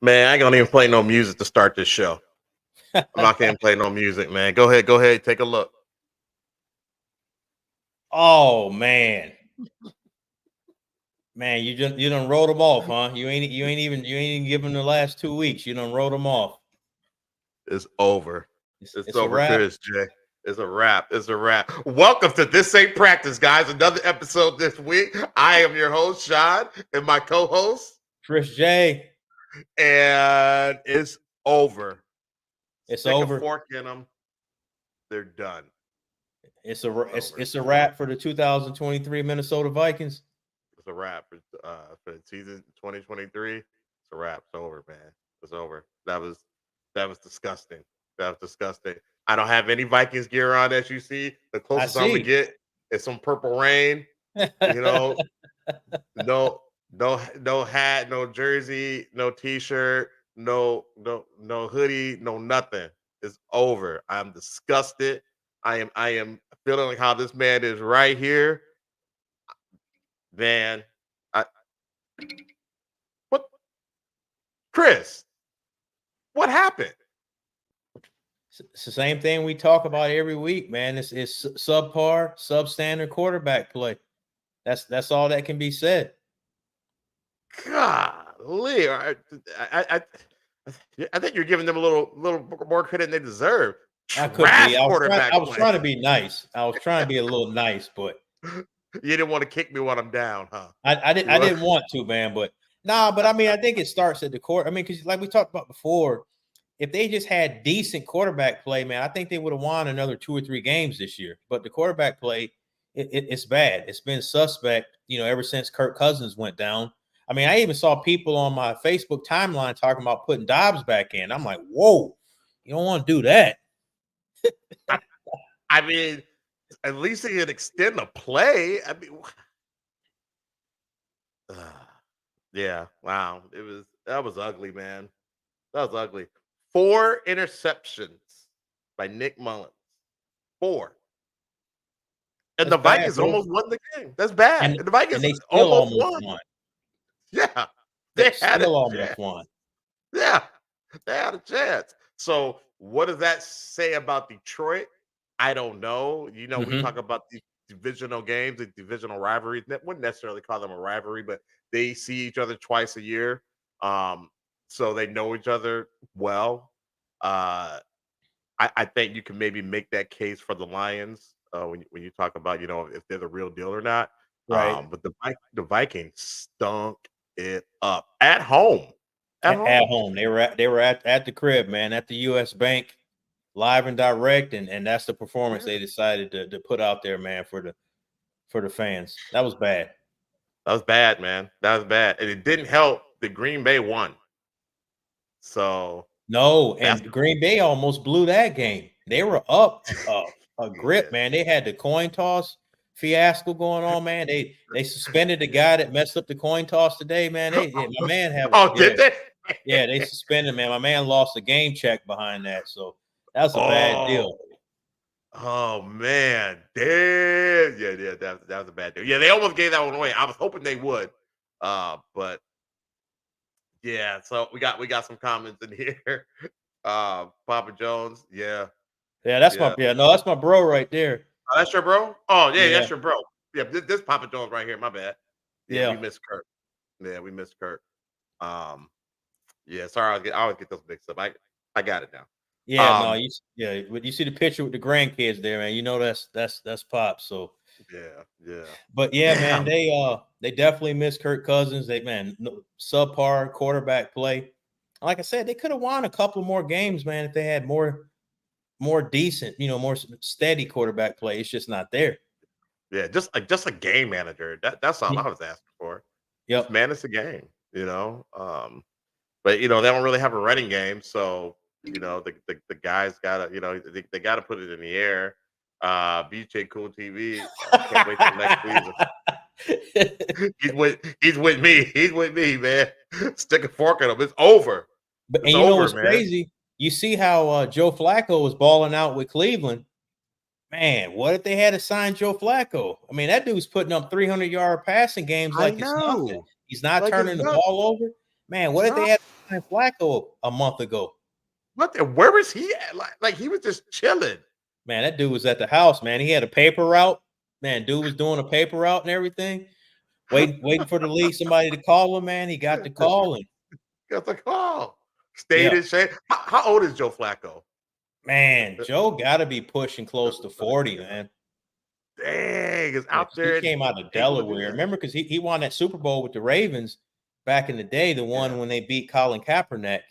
Man, I ain't gonna even play no music to start this show. I'm not gonna play no music, man. Go ahead, take a look. Oh man, you done wrote them off, huh? You ain't even give them the last 2 weeks. You done wrote them off. It's over. It's It's a over, wrap. Chris J. It's a wrap. It's a wrap. Welcome to This Ain't Practice, guys. Another episode this week. I am your host, Sean, and my co-host, Chris J. and it's over. It's Stick over. a fork in them. They're done. It's a wrap for the 2023 Minnesota Vikings. It's a wrap for the season 2023. It's a wrap. It's over, man. It's over. That was disgusting. That was disgusting. I don't have any Vikings gear on, as you see. The closest I'm gonna get is some Purple Rain. You know, no hat, no jersey, no t-shirt, no hoodie, no nothing. It's over. I'm disgusted. I am feeling like how this man is right here. Man, what, Chris? What happened? It's the same thing we talk about every week, man. It's subpar, substandard quarterback play. That's all that can be said. Golly, I think you're giving them a little more credit than they deserve. I could be. I was trying to be nice. I was trying to be a little nice, but you didn't want to kick me when I'm down, huh? I didn't want to, man. But but I mean, I think it starts at the court. I mean, because like we talked about before, if they just had decent quarterback play, man, I think they would have won another 2 or 3 games this year. But the quarterback play, it's bad. It's been suspect, ever since Kirk Cousins went down. I mean, I even saw people on my Facebook timeline talking about putting Dobbs back in. I'm like, whoa, you don't want to do that. I mean, at least they could extend the play. I mean, yeah, wow, that was ugly, man. That was ugly. 4 interceptions by Nick Mullins. 4. And the Vikings almost won the game. That's bad. And the Vikings almost won. Yeah, they still almost won. Yeah, they had a chance. So, what does that say about Detroit? I don't know. We talk about these divisional games, the divisional rivalries. That wouldn't necessarily call them a rivalry, but they see each other twice a year. So they know each other well. I think you can maybe make that case for the Lions when you talk about if they're the real deal or not. Right. But the Vikings stunk it up at home. At home. They were at the crib, man, at the US Bank, live and direct, and that's the performance they decided to put out there, man, for the fans. That was bad. That was bad, man. That was bad. And it didn't help that Green Bay won. So no, and Green Bay almost blew that game. They were up a grip, man. They had the coin toss fiasco going on, man. They suspended the guy that messed up the coin toss today, man. My man have did they? Yeah, they suspended, man. My man lost a game check behind that, so that's a bad deal. Oh man, damn. Yeah, that was a bad deal. Yeah, they almost gave that one away. I was hoping they would, but yeah. So we got some comments in here. Papa Jones, that's my bro right there. Oh, that's your bro. Oh yeah, that's your bro. Yeah, this Papa Jones right here. My bad. Yeah, we missed Kurt. Yeah, we missed Kurt. Yeah, sorry, I always get those mixed up. I got it now. Yeah, you see the picture with the grandkids there, man. You know that's Pop. So yeah. But yeah, man, they definitely miss Kirk Cousins. Subpar quarterback play. Like I said, they could have won a couple more games, man, if they had more decent, more steady quarterback play. It's just not there. Yeah, just a game manager. That's all I was asking for. Yep. Just manage the game, But they don't really have a running game, so the guys gotta they gotta put it in the air. BJ Cool TV. Can't wait till next season. He's with me. He's with me, man. Stick a fork in him. It's over. But you know what's crazy? You see how Joe Flacco was balling out with Cleveland. Man, what if they had to sign Joe Flacco? I mean, that dude's putting up 300-yard passing games like it's nothing. He's not turning the ball over. Man, what if they had Flacco a month ago? Where was he at? Like he was just chilling. Man, that dude was at the house, man. He had a paper route. Man, dude was doing a paper route and everything. Waiting for the league, somebody to call him, man. He got the call and got the call. Stayed in shape. How old is Joe Flacco? Man, Joe got to be pushing close to 40, man. Dang, is out there. He came out of Delaware. Remember, because he won that Super Bowl with the Ravens back in the day, the one when they beat Colin Kaepernick.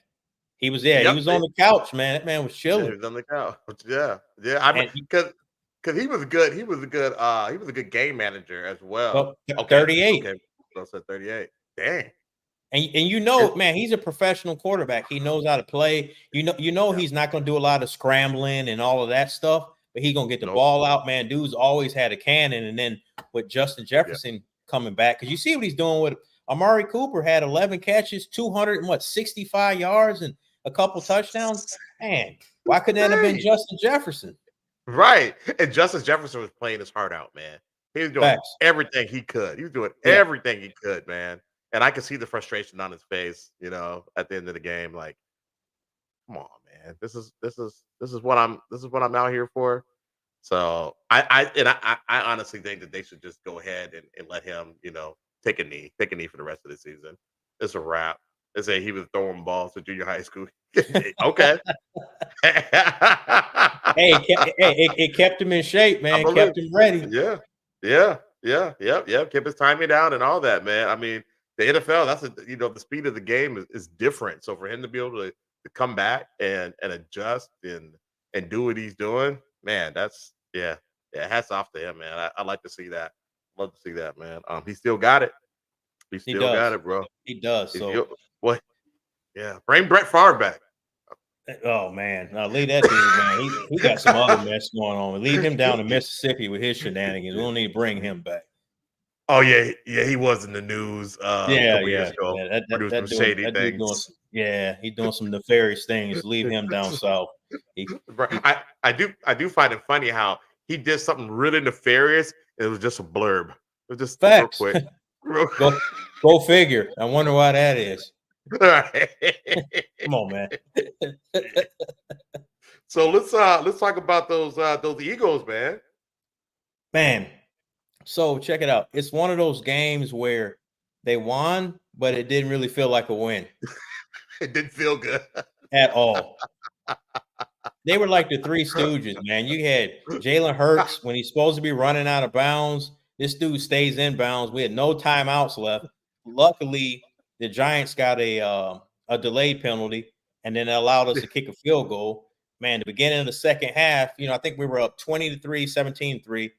He was there. He was on the couch, man. That man was chilling. He was on the couch. Yeah. I mean, because he was good. He was a good game manager as well. 38. Okay. So 38. Dang. And man, he's a professional quarterback. He knows how to play. He's not going to do a lot of scrambling and all of that stuff, but he's going to get the ball out, man. Dude's always had a cannon. And then with Justin Jefferson coming back, because you see what he's doing with Amari Cooper had 11 catches, 265 yards, and a couple touchdowns. Man, why couldn't that have been Justin Jefferson? Right. And Justin Jefferson was playing his heart out, man. He was doing everything he could. He was doing everything he could, man. And I could see the frustration on his face, at the end of the game. Like, come on, man. This is what I'm out here for. So I honestly think that they should just go ahead and let him, take a knee for the rest of the season. It's a wrap. They say he was throwing balls to junior high school. Okay. It kept him in shape, man. Kept him ready. Yeah. Kept his timing down and all that, man. I mean, the NFL, that's the speed of the game is different. So for him to be able to come back and adjust and do what he's doing, man, that's hats off to him, man. I like to see that. Love to see that, man. He still got it. He still got it, bro. He does. Bring Brett Favre back. Oh man, now leave that dude, man. He got some other mess going on. Leave him down to Mississippi with his shenanigans. We don't need to bring him back. Oh yeah, he was in the news. Years ago. That some shady things. He's doing some nefarious things. Leave him down south. I do find it funny how he did something really nefarious. It was just a blurb. It was just facts. Real quick. Go figure. I wonder why that is. Come on, man. So let's talk about those Eagles, man. Man. So check it out. It's one of those games where they won, but it didn't really feel like a win. It didn't feel good at all. They were like the Three Stooges, man. You had Jalen Hurts when he's supposed to be running out of bounds. This dude stays in bounds. We had no timeouts left. Luckily, the Giants got a delayed penalty, and then it allowed us to kick a field goal. Man, the beginning of the second half, I think we were up 20-3, 17-3.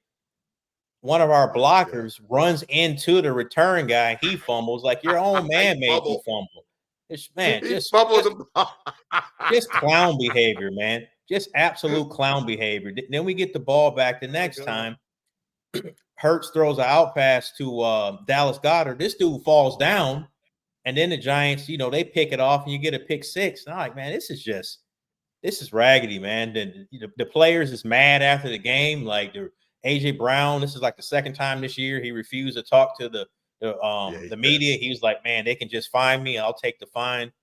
One of our blockers runs into the return guy. He fumbles like your own man made you fumble. Just clown behavior, man. Just absolute clown behavior. Then we get the ball back the next time. Hurts throws an out pass to Dallas Goedert. This dude falls down, and then the Giants, they pick it off, and you get a pick six. And I'm like, man, this is raggedy, man. The players is mad after the game. Like AJ Brown, this is like the second time this year he refused to talk to the media. He was like, man, they can just fine me. I'll take the fine.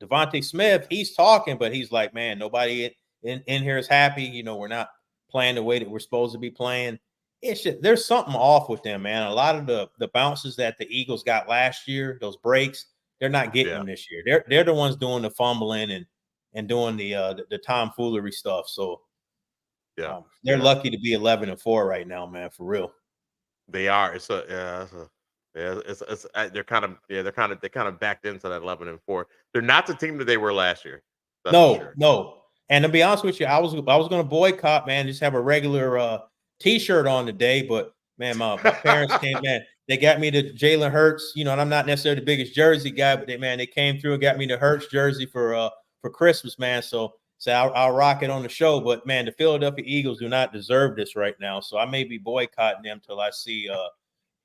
Devontae Smith, he's talking, but he's like, man, nobody in here is happy. We're not playing the way that we're supposed to be playing. It's just, there's something off with them, man. A lot of the bounces that the Eagles got last year, those breaks, they're not getting them this year. They're the ones doing the fumbling and doing the tomfoolery stuff. So they're lucky to be 11-4 right now, man, for real. They are. They're kind of backed into that 11-4. They're not the team that they were last year. No. And to be honest with you, I was going to boycott, man, just have a regular T-shirt on today, but man, my parents came, man, they got me the Jalen Hurts, and I'm not necessarily the biggest jersey guy, but they came through and got me the Hurts jersey for Christmas, man. So I'll rock it on the show, but man, the Philadelphia Eagles do not deserve this right now. So I may be boycotting them till I see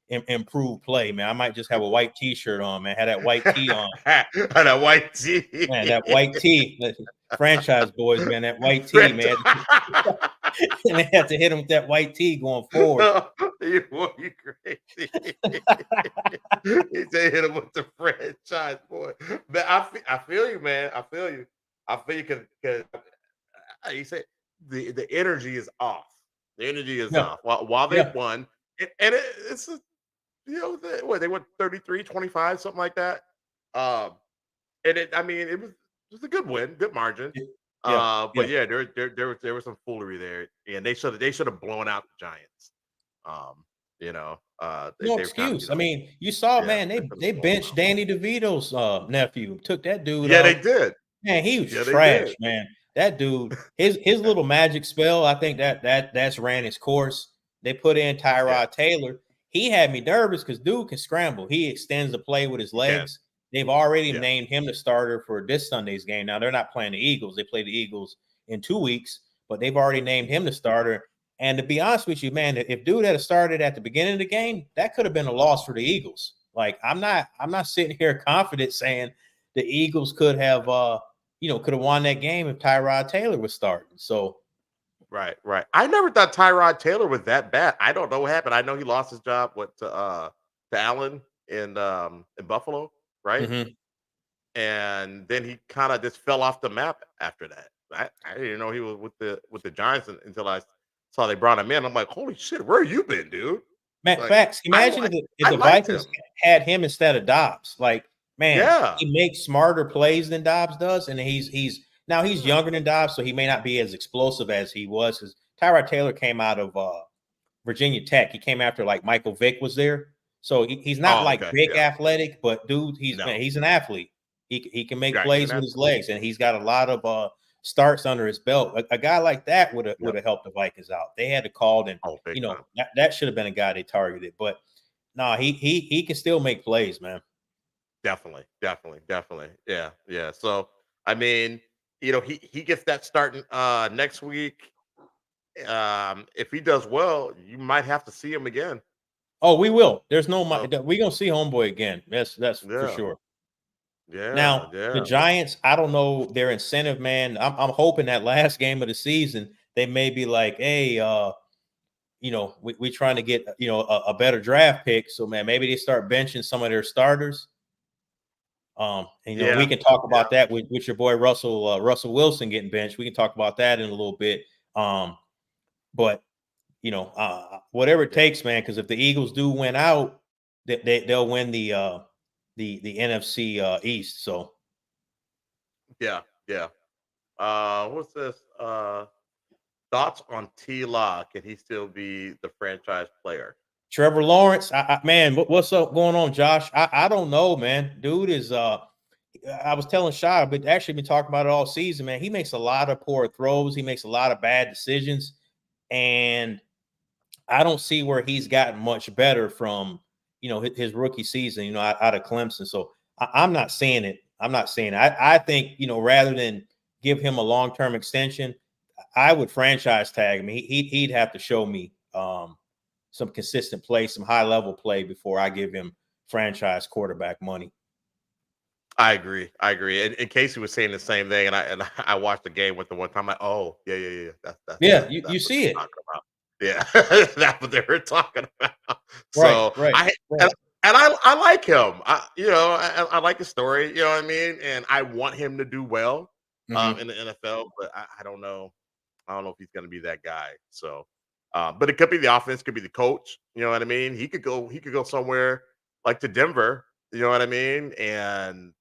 improved play, man. I might just have a white T-shirt on, man. Have that white tee on. That white tee, man. That white tee, franchise boys, man. That white tee, man. And they have to hit them with that white tee going forward. You crazy. He said hit him with the franchise boy. But I feel you, man. I feel you. I feel you because he said the energy is off. The energy is Yeah, off. While they yeah. won, and it's a, they went 33-25, something like that. Um, and I mean, it was a good win, good margin. Yeah, But yeah. yeah, there was some foolery there, and they should have blown out the Giants. No They were kind of, excuse. I mean, you saw, yeah, man, they they should have they blown them benched out. Danny DeVito's nephew, took that dude Yeah, they out. did. Man, he was Yeah, they did. trash, man. That dude, his little magic spell, I think that's ran its course. They put in Yeah, Tyrod Taylor. He had me nervous because dude can scramble. He extends the play with his you can. legs. They've already Yeah, named him the starter for this Sunday's game. Now they're not playing the Eagles. They play the Eagles in 2 weeks, but they've already named him the starter. And to be honest with you, man, if dude had started at the beginning of the game, that could have been a loss for the Eagles. Like I'm not sitting here confident saying the Eagles could have won that game if Tyrod Taylor was starting. So right, right. I never thought Tyrod Taylor was that bad. I don't know what happened. I know he lost his job to Allen in Buffalo, right? mhm. And then he kind of just fell off the map after that. I didn't know he was with the Giants until I saw they brought him in. I'm like, holy shit, where you been, dude? Matt, Like, facts. I Imagine like if I the liked Vikings him. had him instead of Dobbs. Like, man, Yeah, he makes smarter plays than Dobbs does, and he's now he's yeah. younger than Dobbs, so he may not be as explosive as he was. Because Tyrod Taylor came out of Virginia Tech. He came after like Michael Vick was there, so he's not Oh, like okay, big yeah. athletic, but dude, No, he's an athlete. He can make right. He's an plays with his athlete. legs, and he's got a lot of starts under his belt. A guy like that would have Yep. helped the Vikings out. They had to call, and Oh, big time. that should have been a guy they targeted. But no, he can still make plays, man. Definitely, definitely, definitely. Yeah, yeah. So I mean, he gets that starting next week. If he does well, you might have to see him again. Oh, we will. There's no So we gonna see homeboy again. That's for yeah, sure. yeah, Now, the yeah. Giants, I don't know their incentive, man. I'm hoping that last game of the season, they may be like, hey, we trying to get a better draft pick. So man, maybe they start benching some of their starters. And we Yeah, can talk yeah, about that with your boy Russell Wilson getting benched. We can talk about that in a little bit. But whatever it yeah, takes, man, because if the Eagles do win out, they'll win the NFC East. So yeah, yeah. What's this? Thoughts on T Law? Can he still be the franchise player? Trevor Lawrence, man, what's up going on, Josh? I don't know, man. Dude is I was telling Shy, but actually been talking about it all season, man. He makes a lot of poor throws. He makes a lot of bad decisions, and I don't see where he's gotten much better from his rookie season, out of Clemson. So I'm not seeing it. I'm not seeing it. I think rather than give him a long term extension, I would franchise tag him. He'd have to show me some consistent play, some high level play before I give him franchise quarterback money. I agree. I agree. And Casey was saying the same thing, and I watched the game with the one time. Like, oh yeah, yeah, yeah. Yeah, you That's what see they're it. talking about. Yeah, that's what they were talking about. Right, So right, I right. and I like him. I like his story. You know what I mean? And I want him to do well Mhm. in the NFL, but I don't know. I don't know if he's going to be that guy. So, but it could be the offense, could be the coach. You know what I mean? He could go. He could go somewhere like to Denver. You know what I mean? And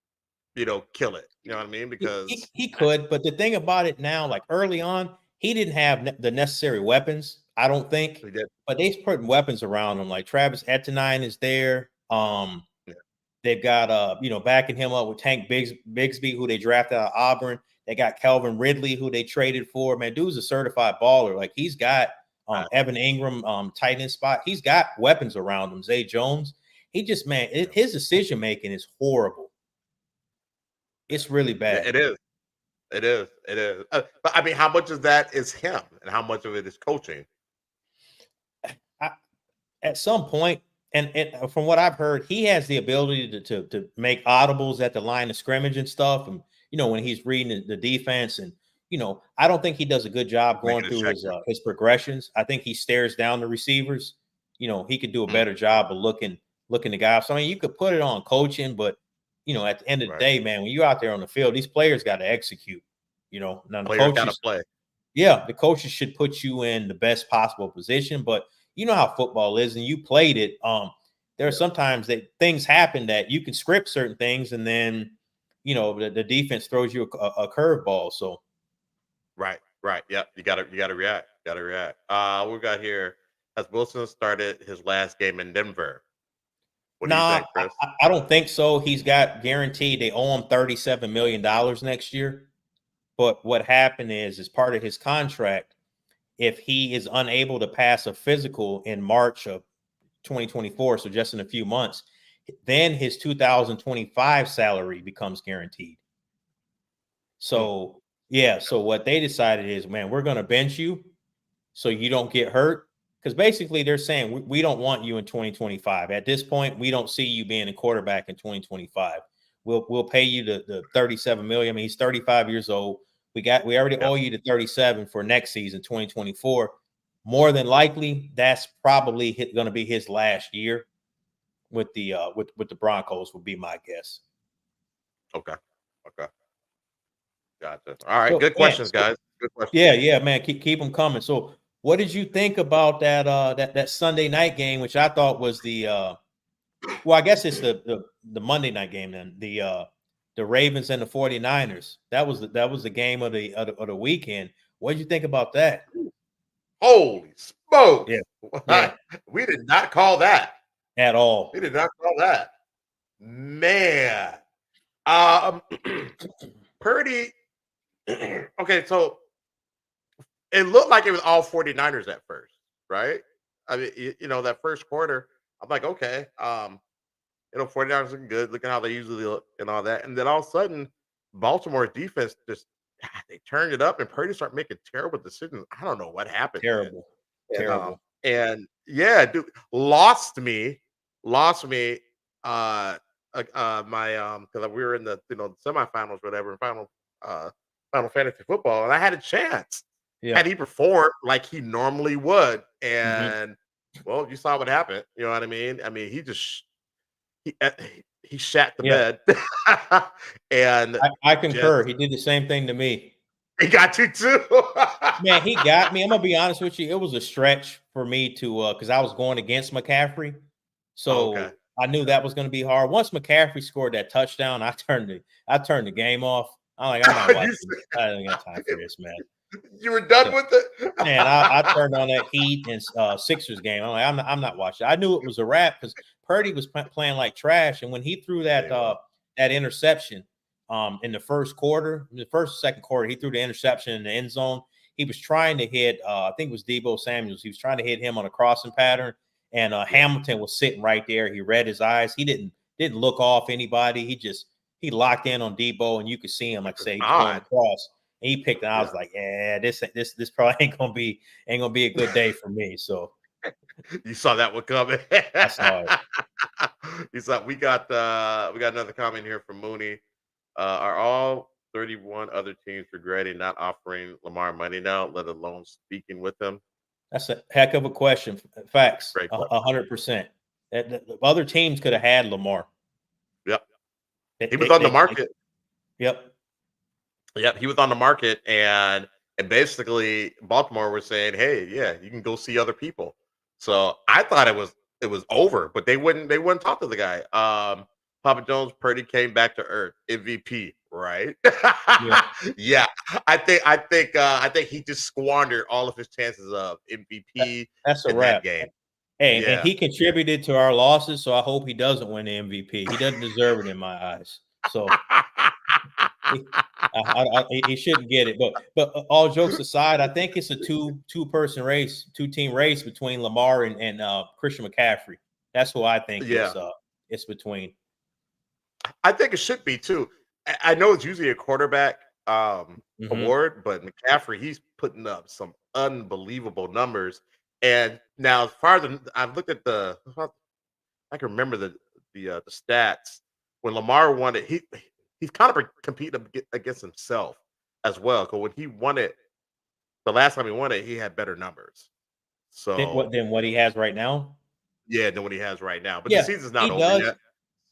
kill it. You know what I mean? Because He could, but the thing about it now, like early on, he didn't have the necessary weapons, I don't think. he did. But they've put weapons around him. Like Travis Etienne is there. Yeah, They've got backing him up with Tank Bigsby, who they drafted out of Auburn. They got Calvin Ridley, who they traded for. Man, dude's a certified baller. Like he's got right. Evan Ingram, tight end spot. He's got weapons around him. Zay Jones. He just his decision making is horrible. It's really Yeah, bad. it is. It is. It is. But I mean, how much of that is him, and how much of it is coaching? I, at some point, and from what I've heard, he has the ability to make audibles at the line of scrimmage and stuff. And when he's reading the defense, and I don't think he does a good job going Making a through checker. his progressions. I think he stares down the receivers. He could do a Mm, better job of looking looking to guys. So I mean, you could put it on coaching, but at the end of the Right. day, man, when you're out there on the field, these players got to execute. Now the Players got to coaches, play. yeah, the coaches should put you in the best possible position. But you know how football is, and you played it. There are sometimes that things happen that you can script certain things, and then the defense throws you a curveball. So Right. Yep. You gotta react. Gotta react. We got here. Has Wilson started his last game in Denver? What do you nah, think, Chris? I don't think so. He's got guaranteed. They owe him $37 million next year. But what happened is, as part of his contract, if he is unable to pass a physical in March of 2024, so just in a few months, then his 2025 salary becomes guaranteed. So, yeah. So what they decided is, man, we're going to bench you so you don't get hurt. Because basically they're saying we don't want you in 2025. At this point, we don't see you being a quarterback in 2025. We'll pay you the 37 million. I mean, he's 35 years old. We already owe you the 37 for next season, 2024. More than likely, that's probably going to be his last year with the with the Broncos, would be my guess. Okay. Gotcha. All right. So, Good questions, guys. Good questions. Yeah, man. Keep them coming. So, what did you think about that Sunday night game, which I thought was the well, I guess it's the Monday night game then. The Ravens and the 49ers. That was the game of the weekend. What did you think about that? Holy smokes. Yeah. We did not call that. At all. We did not call that. Man. Purdy. Okay, so it looked like it was all 49ers at first, right? I mean, that first quarter, I'm like, okay, 49ers looking good, looking how they usually look and all that. And then all of a sudden, Baltimore's defense just they turned it up and Purdy started making terrible decisions. I don't know what happened. Terrible. Man. Terrible. And yeah, dude, lost me. My because we were in the semifinals, whatever, final fantasy football, and I had a chance. Yeah. Had he performed like he normally would, Mhm. and well, you saw what happened. You know what I mean? I mean, he shat the bed, and I concur. He did the same thing to me. He got you too. Man, he got me. I'm gonna be honest with you. It was a stretch for me to because I was going against McCaffrey. So I knew that was gonna be hard. Once McCaffrey scored that touchdown, I turned the game off. I'm not watching. I don't got time for this, man. You were done with it? Man, I turned on that Heat and Sixers game. I'm not watching. I knew it was a wrap because Purdy was playing like trash. And when he threw that interception in the first quarter, in the first second quarter, he threw the interception in the end zone. He was trying to hit, I think it was Deebo Samuels. He was trying to hit him on a crossing pattern, and Hamilton was sitting right there. He read his eyes. He didn't look off anybody. He locked in on Deebo, and you could see him like say going across. And he picked, and I was like, "Yeah, this probably ain't gonna be a good day for me." So you saw that one coming. I saw it. You saw we got another comment here from Mooney. Are all 31 other teams regretting not offering Lamar money now, let alone speaking with him? That's a heck of a question. Facts, 100%. The other teams could have had Lamar. Yep, he was on the market. Yep, he was on the market, and basically Baltimore was saying, "Hey, yeah, you can go see other people." So I thought it was over, but they wouldn't talk to the guy. Papa Jones, Purdy came back to earth, MVP, right? Yeah. I think he just squandered all of his chances of MVP. That's a wrap. That game. Hey, and he contributed to our losses, so I hope he doesn't win the MVP. He doesn't deserve it in my eyes. So he shouldn't get it. But all jokes aside, I think it's a two-person race, two-team race between Lamar and Christian McCaffrey. That's who I think it's between. I think it should be too. I know it's usually a quarterback award, but McCaffrey, he's putting up some unbelievable numbers. And now, as far as I've looked at I can remember the stats when Lamar won it. He's kind of competing against himself as well. Because when he won it, the last time he won it, he had better numbers. So than what he has right now. yeah, than what he has right now. But the Yeah, season's not he over does. yet.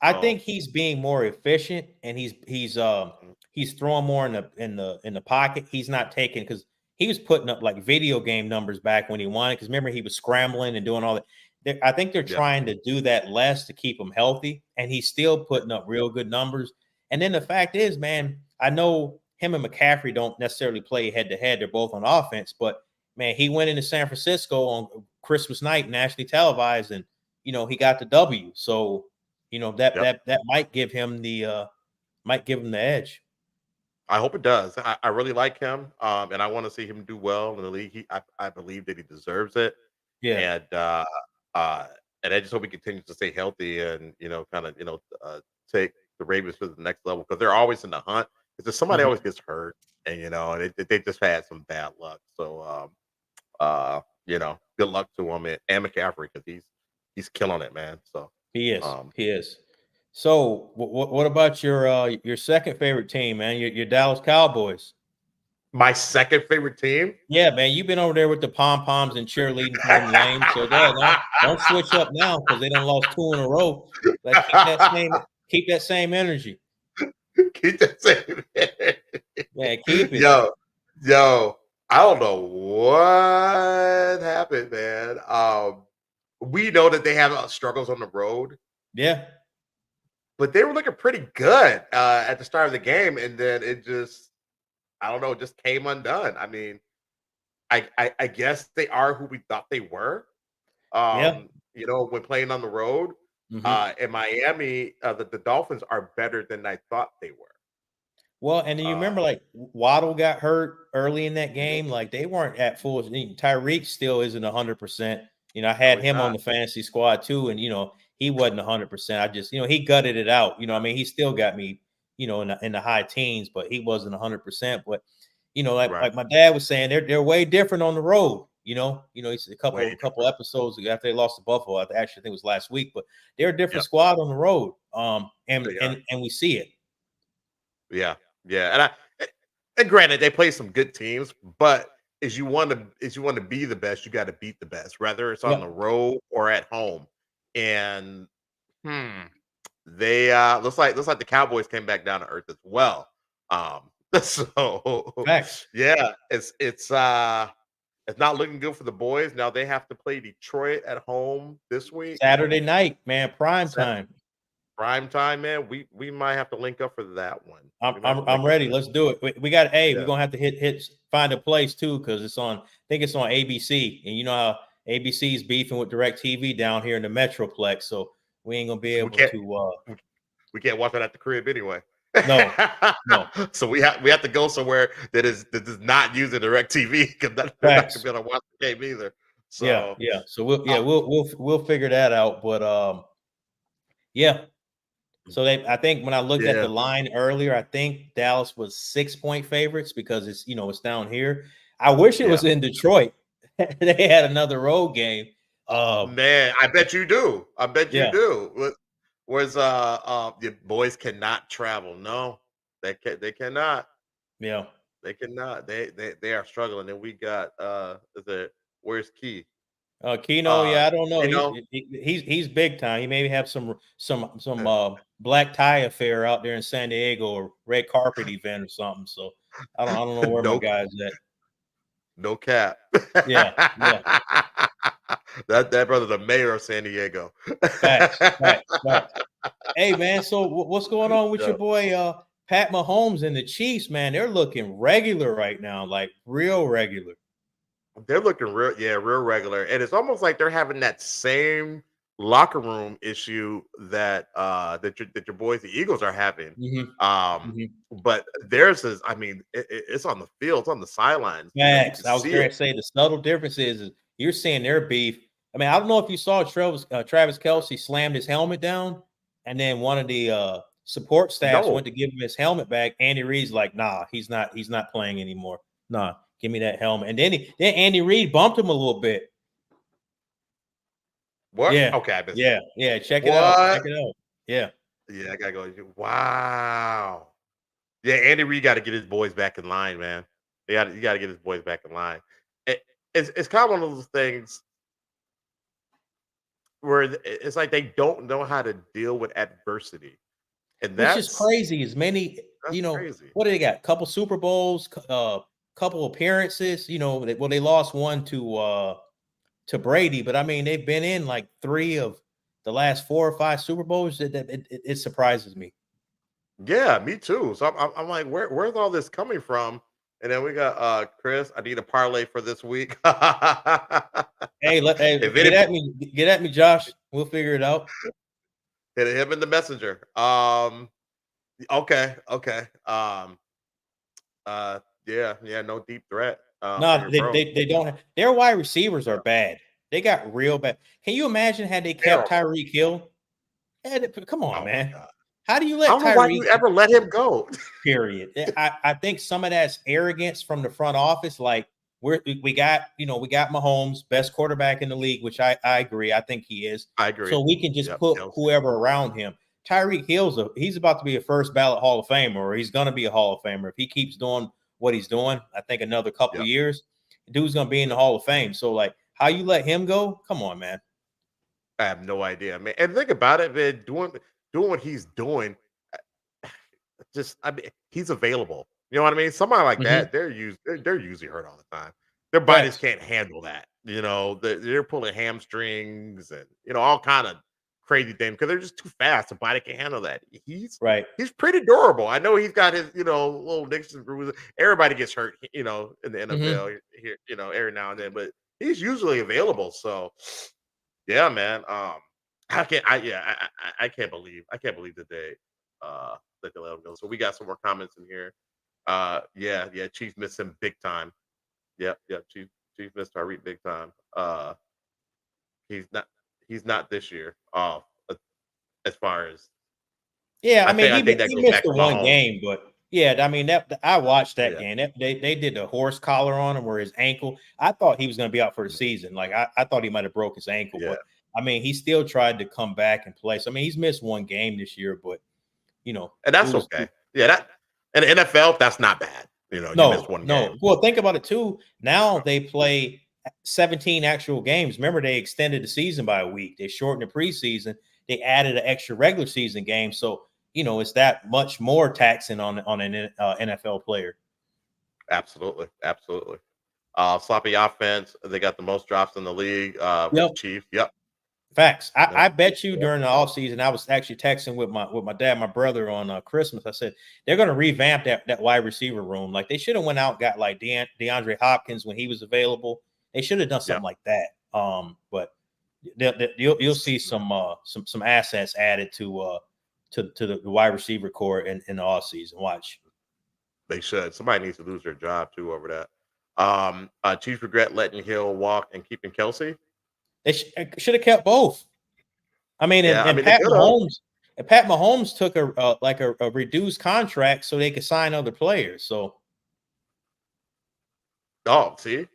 I So think he's being more efficient, and he's throwing more in the pocket. He's not taking because he was putting up like video game numbers back when he wanted. Because remember, he was scrambling and doing all that. I think they're yeah, trying to do that less to keep him healthy, and he's still yeah, putting up real good numbers. And then the fact is, man, I know him and McCaffrey don't necessarily play head to head. They're both on offense, but man, he went into San Francisco on Christmas night, nationally televised, and he got the W. So that yep. that that might give him the edge. I hope it does. I really like him, and I want to see him do well in the league. I believe that he deserves it, Yeah. and uh, and I just hope he continues to stay healthy and kind of take the Ravens to the next level because they're always in the hunt. Because somebody Mhm. always gets hurt, and they just had some bad luck. So good luck to him and McCaffrey because he's killing it, man. So He is. um, He is. So, what about your second favorite team, man? Your Dallas Cowboys. my second favorite team. Yeah, man, you've been over there with the pom poms and cheerleading for them lame. So go ahead now. Don't switch up now because they done lost two in a row. Let's keep that same energy. Keep that same. Yeah, keep it. Yo, yo, I don't know what happened, man. We know that they have struggles on the road, Yeah. but they were looking pretty good at the start of the game, and then it just, I don't know, it just came undone. I mean, I guess they are who we thought they were. Yeah. When playing on the road, Hmm. in Miami, the Dolphins are better than I thought they were. Well, and then you Uh, remember like Waddle got hurt early in that game. Like they weren't at full. Tyreek still isn't 100%. I no, had he's him on not. the fantasy squad too, and he wasn't 100%. I just he gutted it out. I mean, he still got me in the high teens, but he wasn't 100%. But like Right. like my dad was saying, they're way different on the road. He's a couple Way couple different. episodes after they lost to Buffalo. I actually think it was last week, but they're a different Yep. squad on the road. And They are. and and we see it. Yeah. Yeah. And granted, they play some good teams, but as you want to be the best, you got to beat the best, whether it's on the Yep. road or at home. And hmm, they looks like the Cowboys came back down to earth as well. Um, so Facts. yeah, it's not looking good for the boys. Now they have to play Detroit at home this week. Saturday night, man, prime time. Prime time, man. We might have to link up for that one. I'm We might have I'm, to I'm link up for ready. that. Let's do it. We got. Hey, we're Yeah. gonna have to find a place too because it's on. I think it's on ABC, and you know how ABC is beefing with DirecTV down here in the Metroplex, so we ain't gonna be We able can't to. we we can't watch that at the crib anyway. No, no. So we have to go somewhere that is not using DirecTV because they're not gonna Facts. be able to watch the game either. Yeah, So yeah. So we'll uh, yeah we'll figure that out. But yeah. So I think when I looked at the yeah, line earlier, I think Dallas was 6-point favorites because it's down here. I wish it yeah. was in Detroit. They had another road game. Um, Man, I bet you do. I bet you yeah, do. Where's your boys cannot travel. No, they cannot. yeah. They cannot. They are struggling. And we got where's Key? Keno, Uh yeah, I don't know. you know, He's big time. He maybe have some uh, black tie affair out there in San Diego or red carpet event or something. So I don't know where my no guy's at. no cap. Yeah, yeah. That brother the mayor of San Diego. Facts, facts, facts. Hey man, so what's going on with Yeah. your boy Pat Mahomes and the Chiefs, man? They're looking regular right now, like real regular. They're looking real regular. And it's almost like they're having that same locker room issue that your boys, the Eagles, are having. Hmm. Um, Hmm. but theirs is, I mean, it's on the field, it's on the sidelines. You can Facts. I was see going it. to say the subtle difference is you're seeing their beef. I mean, I don't know if you saw Travis Kelsey slammed his helmet down, and then one of the support staffs No, went to give him his helmet back. Andy Reid's like, nah, he's not playing anymore. Nah, give me that helmet. And then Andy Reid bumped him a little bit. what? Yeah, Okay, I missed that. yeah, yeah. Check it out. Check What? it out. Yeah. Yeah, I gotta go. Wow. Yeah, Andy Reid got to get his boys back in line, man. You got to get his boys back in line. It, it's kind of one of those things where it's like they don't know how to deal with adversity, and Which is crazy. As many, that's crazy. what do they got? Couple Super Bowls, couple appearances. They lost one to Brady, but I mean they've been in like 3 of the last 4 or 5 Super Bowls. It surprises me. Yeah, me too. So I'm like, where's all this coming from? And then we got Chris. I need a parlay for this week. Hey, If any, get at me, Josh. We'll figure it out. hit him in the messenger. Okay, okay. Yeah, yeah, no deep threat for No, your they, bro. they they don't. Their wide receivers are bad. They got real bad. Can you imagine had they kept Terrible. Tyreek Hill? Come on, Oh my man. god. How do you I let don't know why you Tyreek? ever let him go. Period. I think some of that's arrogance from the front office. Like we got we got Mahomes, best quarterback in the league, which I agree. I think he is. I agree. So we can just Yep. put Kelsey. whoever around him. Tyreek Hill's he's about to be a first ballot Hall of Famer, or he's going to be a Hall of Famer if he keeps doing what he's doing. I think another couple Yep. years, dude's going to be in the Hall of Fame. So like, how you let him go? Come on, man. I have no idea, man. And think about it, man. Doing what he's doing, just I mean, he's available. You know what I mean? Somebody like Mm-hmm. that, they're usually hurt all the time. Their bodies Facts. can't handle that. They're pulling hamstrings and all kind of crazy things because they're just too fast. The body can't handle that. Right. He's pretty durable. I know he's got his little nicks and bruises. Everybody gets hurt, in the Mm-hmm. NFL here, every now and then, but he's usually available. So yeah, man. I can't. I can't believe. I can't believe that they let him go. So we got some more comments in here. Yeah, yeah. Chiefs missed him big time. Yep, yep. Chiefs missed Tyreek big time. He's not. He's not this year. As far as Yeah, I mean I think that he goes missed back the to one Mahomes. game, but yeah, I mean I watched that Yeah, game. They did the horse collar on him where his ankle. I thought he was going to be out for the season. Like I thought he might have broke his ankle, yeah, but I mean he still tried to come back and play. So I mean he's missed one game this year, but and it that's was okay. Yeah, that in the NFL, that's not bad. You missed one no. game. Well, think about it too. Now they play 17 actual games. Remember, they extended the season by a week. They shortened the preseason. They added an extra regular season game. So it's that much more taxing on an NFL player. Absolutely, absolutely. Sloppy offense. They got the most drops in the league with Yep. the Chiefs. Yep. Facts. Yep. I bet you Yep. during the offseason, I was actually texting with my dad, my brother on Christmas. I said they're going to revamp that wide receiver room. Like they should have went out and got like DeAndre Hopkins when he was available. They should have done Yep. something like that. But you'll see some assets added to the wide receiver core in the offseason. Watch. They should. Somebody needs to lose their job too over that. Chiefs regret letting Hill walk and keeping Kelsey. They should have kept both. I mean, Yeah, I and mean they could have. Pat Mahomes took a reduced contract so they could sign other players. So Oh, see.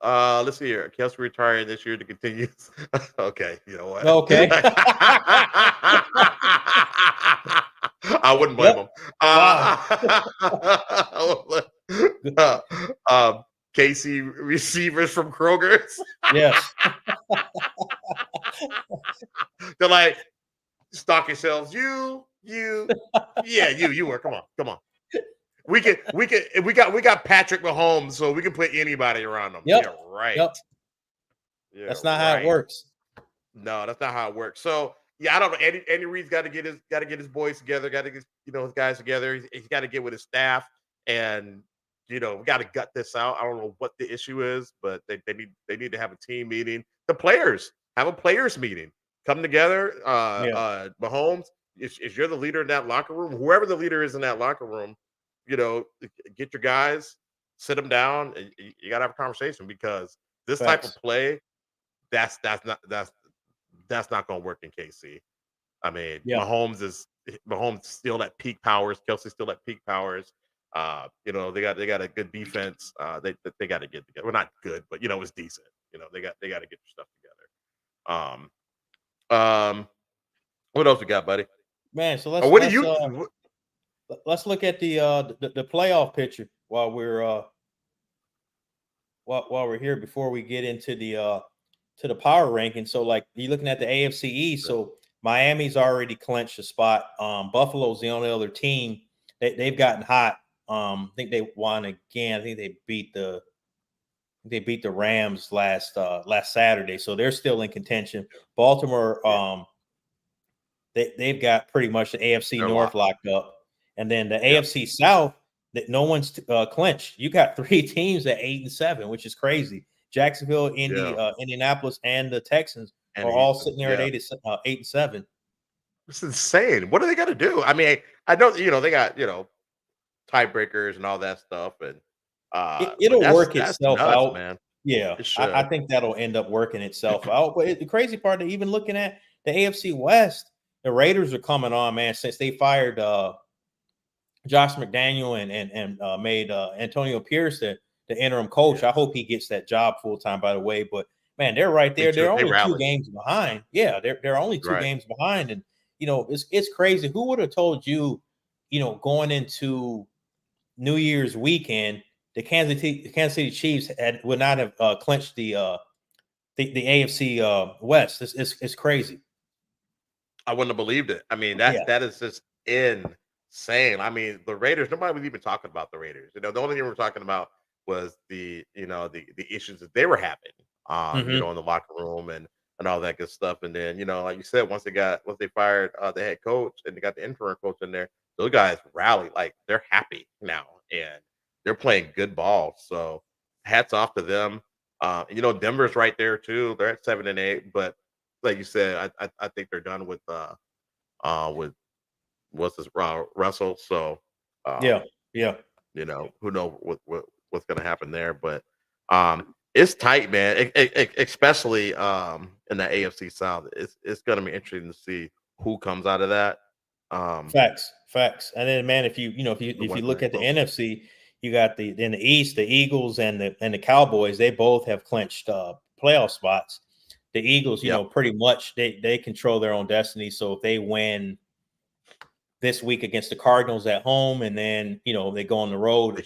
Let's see here. Kelsey retiring this year to continue. Okay, you know what? okay, I wouldn't blame yep, him. wow, Uh, Casey receivers from Kroger's. yes, They're like, stock yourselves. You were. Come on. We got Patrick Mahomes, so we can put anybody around him. yep, Yeah, right. yep. Yeah, That's not how it right. works. No, that's not how it works. So yeah, I don't know. Andy Reid's got to get his boys together, got to get his guys together. He's got to get with his staff, and we got to gut this out. I don't know what the issue is, but they need to have a team meeting. The players have a players meeting. Come together. Yeah, Mahomes, if you're the leader in that locker room, whoever the leader is in that locker room, get your guys, sit them down, and you got to have a conversation because this type of facts. play, that's not going to work in KC. I mean, Yeah, Mahomes still at peak powers. Kelsey's still at peak powers. They got a good defense. They got to get together. Well, not good, but it's decent. They got to get their stuff together. What else we got, buddy? man. So What do you? let's look at the playoff picture while we're here before we get into to the power ranking. So like you're looking at the AFC East. So Miami's already clinched a spot. Buffalo's the only other team they've gotten hot. I think they won again. I think they beat the Rams last Saturday, so they're still in contention. Baltimore, they've got pretty much the AFC North locked up, and then the AFC South that no one's clinched. You got 3 teams at 8-7, which is crazy. Jacksonville, Indianapolis, and the Texans are all sitting there at 8-7. It's insane. What do they got to do? I mean, I know they got tiebreakers and all that stuff, and it'll work itself nuts, out, man. Yeah, I think that'll end up working itself out. But the crazy part, even looking at the AFC West, the Raiders are coming on, man. Since they fired Josh McDaniel and made Antonio Pierce the interim coach, I hope he gets that job full time. By the way, but man, they're right there. They're only 2 games behind. Yeah, they're only 2 games behind, and it's crazy. Who would have told you, going into New Year's weekend, the Kansas City Chiefs would not have clinched the AFC West. It's crazy. I wouldn't have believed it. I mean, that is just insane. I mean, the Raiders, nobody was even talking about the Raiders. The only thing we were talking about was the issues that they were having, in the locker room and all that good stuff. And then, like you said, once they fired the head coach and they got the interim coach in there, those guys rallied. Like, they're happy now and they're playing good ball. So hats off to them. Denver's right there too. They're at 7-8, but like you said, I think they're done with what's this Russell. So yeah. Who knows what's going to happen there, but it's tight, man. Especially in the AFC South. It's going to be interesting to see who comes out of that. Facts. And then, man, if you look at the NFC, you got in the East, the Eagles and the Cowboys. They both have clinched playoff spots. The Eagles, pretty much they control their own destiny. So if they win this week against the Cardinals at home, and then they go on the road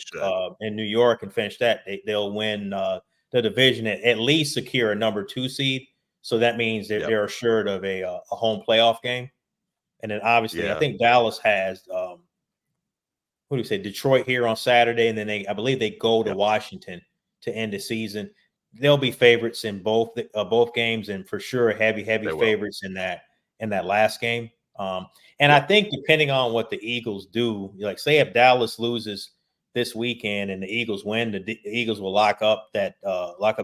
in New York and finish that, they'll win the division, at least secure a number 2 seed. So that means they're assured of a home playoff game. And then obviously, I think Dallas has who do you say, Detroit here on Saturday, and then I believe they go to Washington to end the season. They'll be favorites in both games, and for sure heavy favorites in that last game. And I think depending on what the Eagles do, like say if Dallas loses this weekend and the Eagles win, the Eagles will lock up the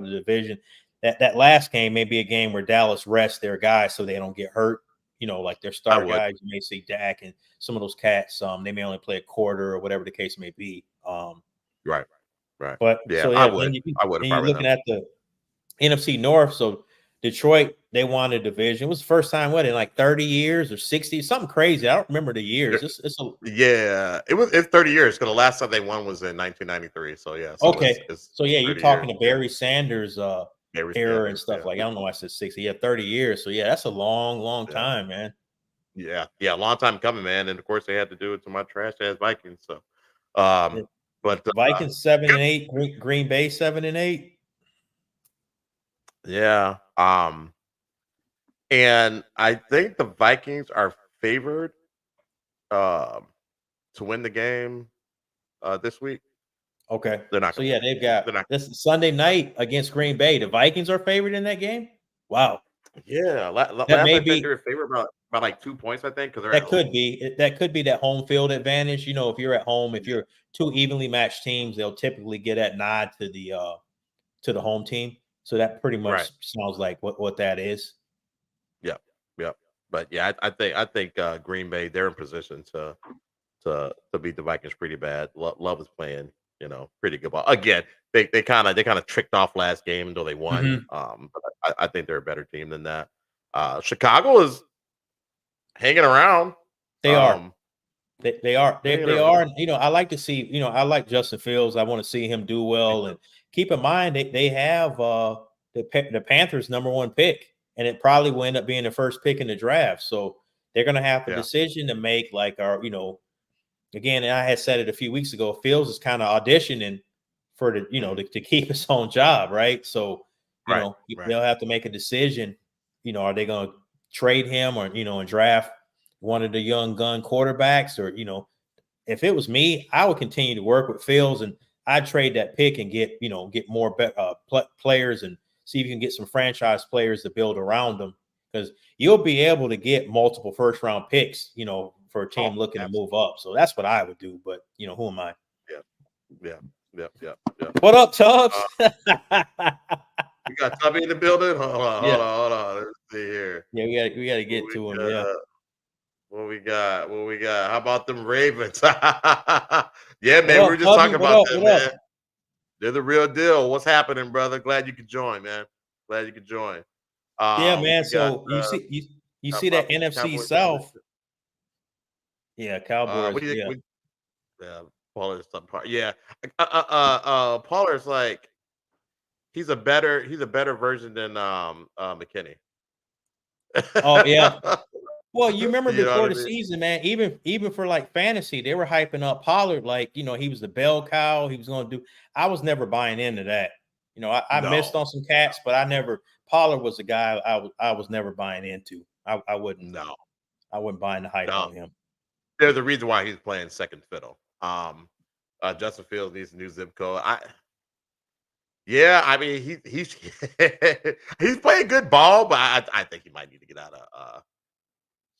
division. That last game may be a game where Dallas rests their guys so they don't get hurt. Like their star guys, you may see Dak and some of those cats. They may only play a quarter or whatever the case may be. Right. But I would. You're looking at the NFC North. So Detroit, they won the division. It was the first time in like 30 years or 60, something crazy. I don't remember the years. It's 30 years because the last time they won was in 1993. So yeah. You're talking to Barry Sanders era and stuff like. I don't know why I said 60. Yeah, 30 years. So that's a long time, man. Yeah, long time coming, man. And of course they had to do it to my trash ass Vikings. So, but Vikings 7-8, Green Bay 7-8. Yeah. And I think the Vikings are favored to win the game this week. Okay. They're not. So they've got this Sunday night against Green Bay. The Vikings are favored in that game. Wow. Yeah. That may be they're favored by like 2 points, I think, because that could be that home field advantage. If you're at home, if you're 2 evenly matched teams, they'll typically get that nod to the home team. So that pretty much sounds like what that is. Yep. But yeah, I think Green Bay, they're in position to beat the Vikings pretty bad. Love is playing, pretty good ball. Again, they kind of tricked off last game until they won. But I think they're a better team than that. Chicago is hanging around. They are. They are. I like to see. I like Justin Fields. I want to see him do well. And keep in mind they have the Panthers' #1 pick, and it probably will end up being the first pick in the draft. So they're going to have a decision to make. Like again, and I had said it a few weeks ago. Fields is kind of auditioning for to keep his own job, right? So Right, right. they'll have to make a decision. Are they going to trade him or and draft one of the young gun quarterbacks, or if it was me, I would continue to work with Fields and I'd trade that pick and get more players and see if you can get some franchise players to build around them, because you'll be able to get multiple first round picks, for a team looking to move up. So that's what I would do. But who am I? Yeah. What up, Tubbs? We got Tubby in the building. Hold on. Let's see here. Yeah, we got to get to him. Yeah. What we got? How about them Ravens? Yeah, man. We were just talking about that, man. They're the real deal. What's happening, brother? Glad you could join, man. Yeah, man. So you see that NFC Cowboys South. Yeah, Cowboys. What do you think? Pollard's subpar. Yeah. Pollard's like he's a better version than McKinney. Oh yeah. Well, you remember before the season, man, even for like fantasy, they were hyping up Pollard like, he was the bell cow. He was going to do. I was never buying into that. I missed on some cats, but Pollard was the guy I was never buying into. I wouldn't. No. I wouldn't buy the hype on him. There's the reason why he's playing second fiddle. Justin Fields needs a new zip code. I mean, he's he's playing good ball, but I think he might need to get out of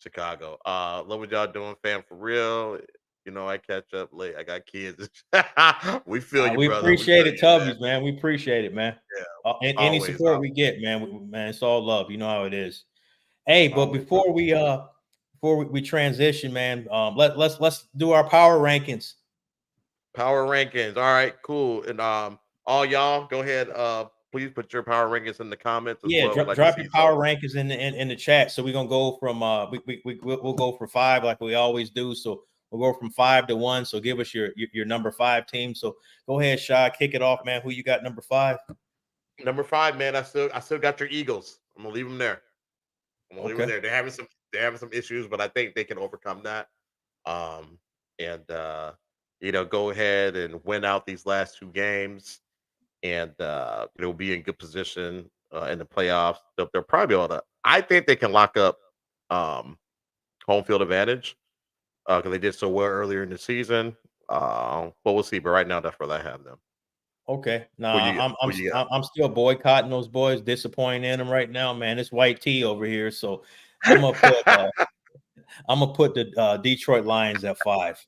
Chicago. Love what y'all doing, fam, for real. I catch up late. I got kids. We feel you, brother. We appreciate it, Tubbies, man. We appreciate it, man. Yeah. Any support we get, man, it's all love. You know how it is. Hey, but before we transition, man, let's do our power rankings. Power rankings. All right, cool. And all y'all, go ahead. Please put your power rankings in the comments. Drop your power rankings in the chat. So we're gonna go from we'll go for 5 like we always do. So we'll go from 5 to 1. So give us your number 5 team. So go ahead, Shy, kick it off, man. Who you got number 5? Number 5, man. I still got your Eagles. I'm gonna leave them there. Leave them there. They're having some issues, but I think they can overcome that. Go ahead and win out these last 2 games. And be in good position in the playoffs. They'll probably be able to. I think they can lock up home field advantage because they did so well earlier in the season. But we'll see. But right now, that's where I have them. Okay. Now I'm still boycotting those boys. Disappointing in them right now, man. It's white tea over here, so I'm gonna put the Detroit Lions at 5.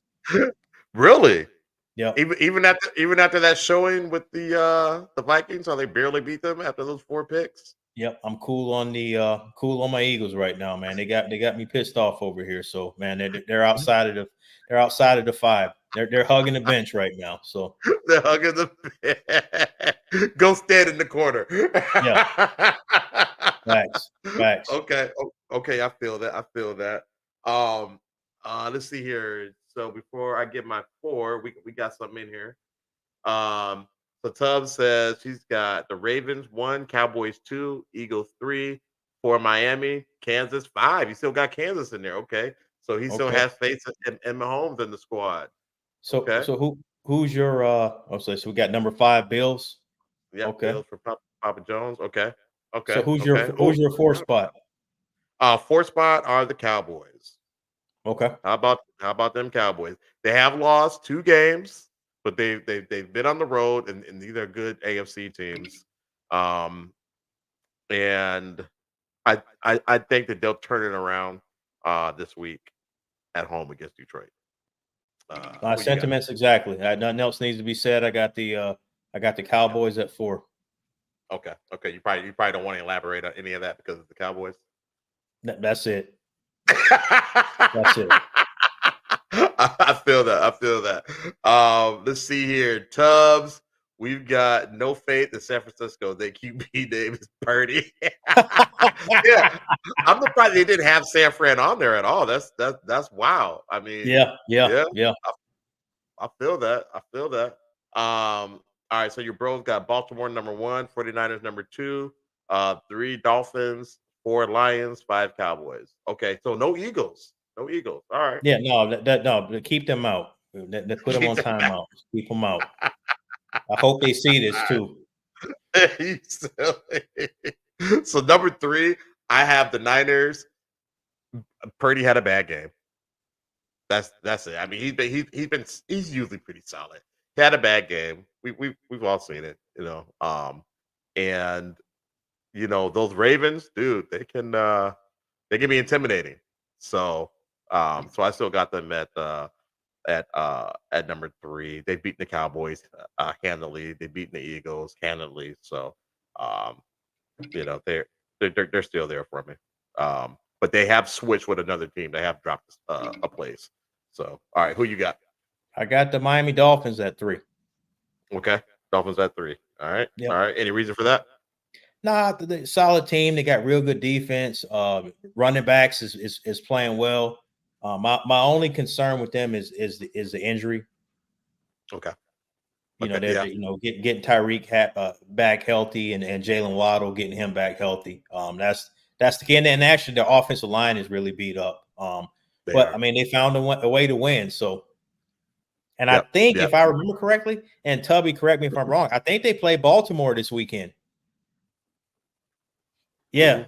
Really? Yeah. Even after that showing with the Vikings, how they barely beat them after those 4 picks. Yep, I'm cool on my Eagles right now, man. They got me pissed off over here. So, man, they're outside of the 5. They're hugging the bench right now. So they're hugging the bench. Go stand in the corner. Yeah. Facts. Okay. I feel that. Let's see here. So before I get my 4, we got something in here. So Tubbs says she's got the Ravens 1, Cowboys 2, Eagles 3, 4 Miami, Kansas 5. You still got Kansas in there, okay? So he still has faith in Mahomes in the squad. So who's your so we got number 5 Bills? Yeah, okay. Bills for Papa Jones. Okay. So who's your 4 spot? 4 spot are the Cowboys. Okay. How about them Cowboys? They have lost 2 games, but they've been on the road, and these are good AFC teams. And I think that they'll turn it around this week at home against Detroit. My sentiments exactly. Nothing else needs to be said. I got the Cowboys at 4. Okay. You probably don't want to elaborate on any of that because of the Cowboys. That's it. That's it. I feel that. Let's see here. Tubbs, we've got no faith in San Francisco. Their QB name is Purdy. Yeah. I'm surprised they didn't have San Fran on there at all. That's wow. I mean, yeah. I feel that. All right, so your bros got Baltimore number 1, 49ers number 2, 3 Dolphins, 4 Lions, 5 Cowboys. Okay, so no Eagles. All right. Yeah, no, keep them out. Put them on timeout. Keep them out. I hope they see this too. You silly. So number 3, I have the Niners. Purdy had a bad game. That's it. I mean, he's usually pretty solid. He had a bad game. We've all seen it, and those Ravens, dude, they can be intimidating. So so I still got them at number 3. They've beaten the Cowboys handily. They've beaten the Eagles handily. So um, they're still there for me. But they have switched with another team. They have dropped a place. So all right, who you got? I got the Miami Dolphins at 3. Okay, Dolphins at 3. All right, Yep. all right. Any reason for that? Nah, the solid team. They got real good defense. Running backs is playing well. My only concern with them is the injury. Okay. They're getting Tyreek back healthy and Jalen Waddle getting him back healthy. That's the key. And actually, their offensive line is really beat up. But I mean, they found a way to win. So, and I think if I remember correctly, and Tubby, correct me if I'm wrong, I think they play Baltimore this weekend. Yeah.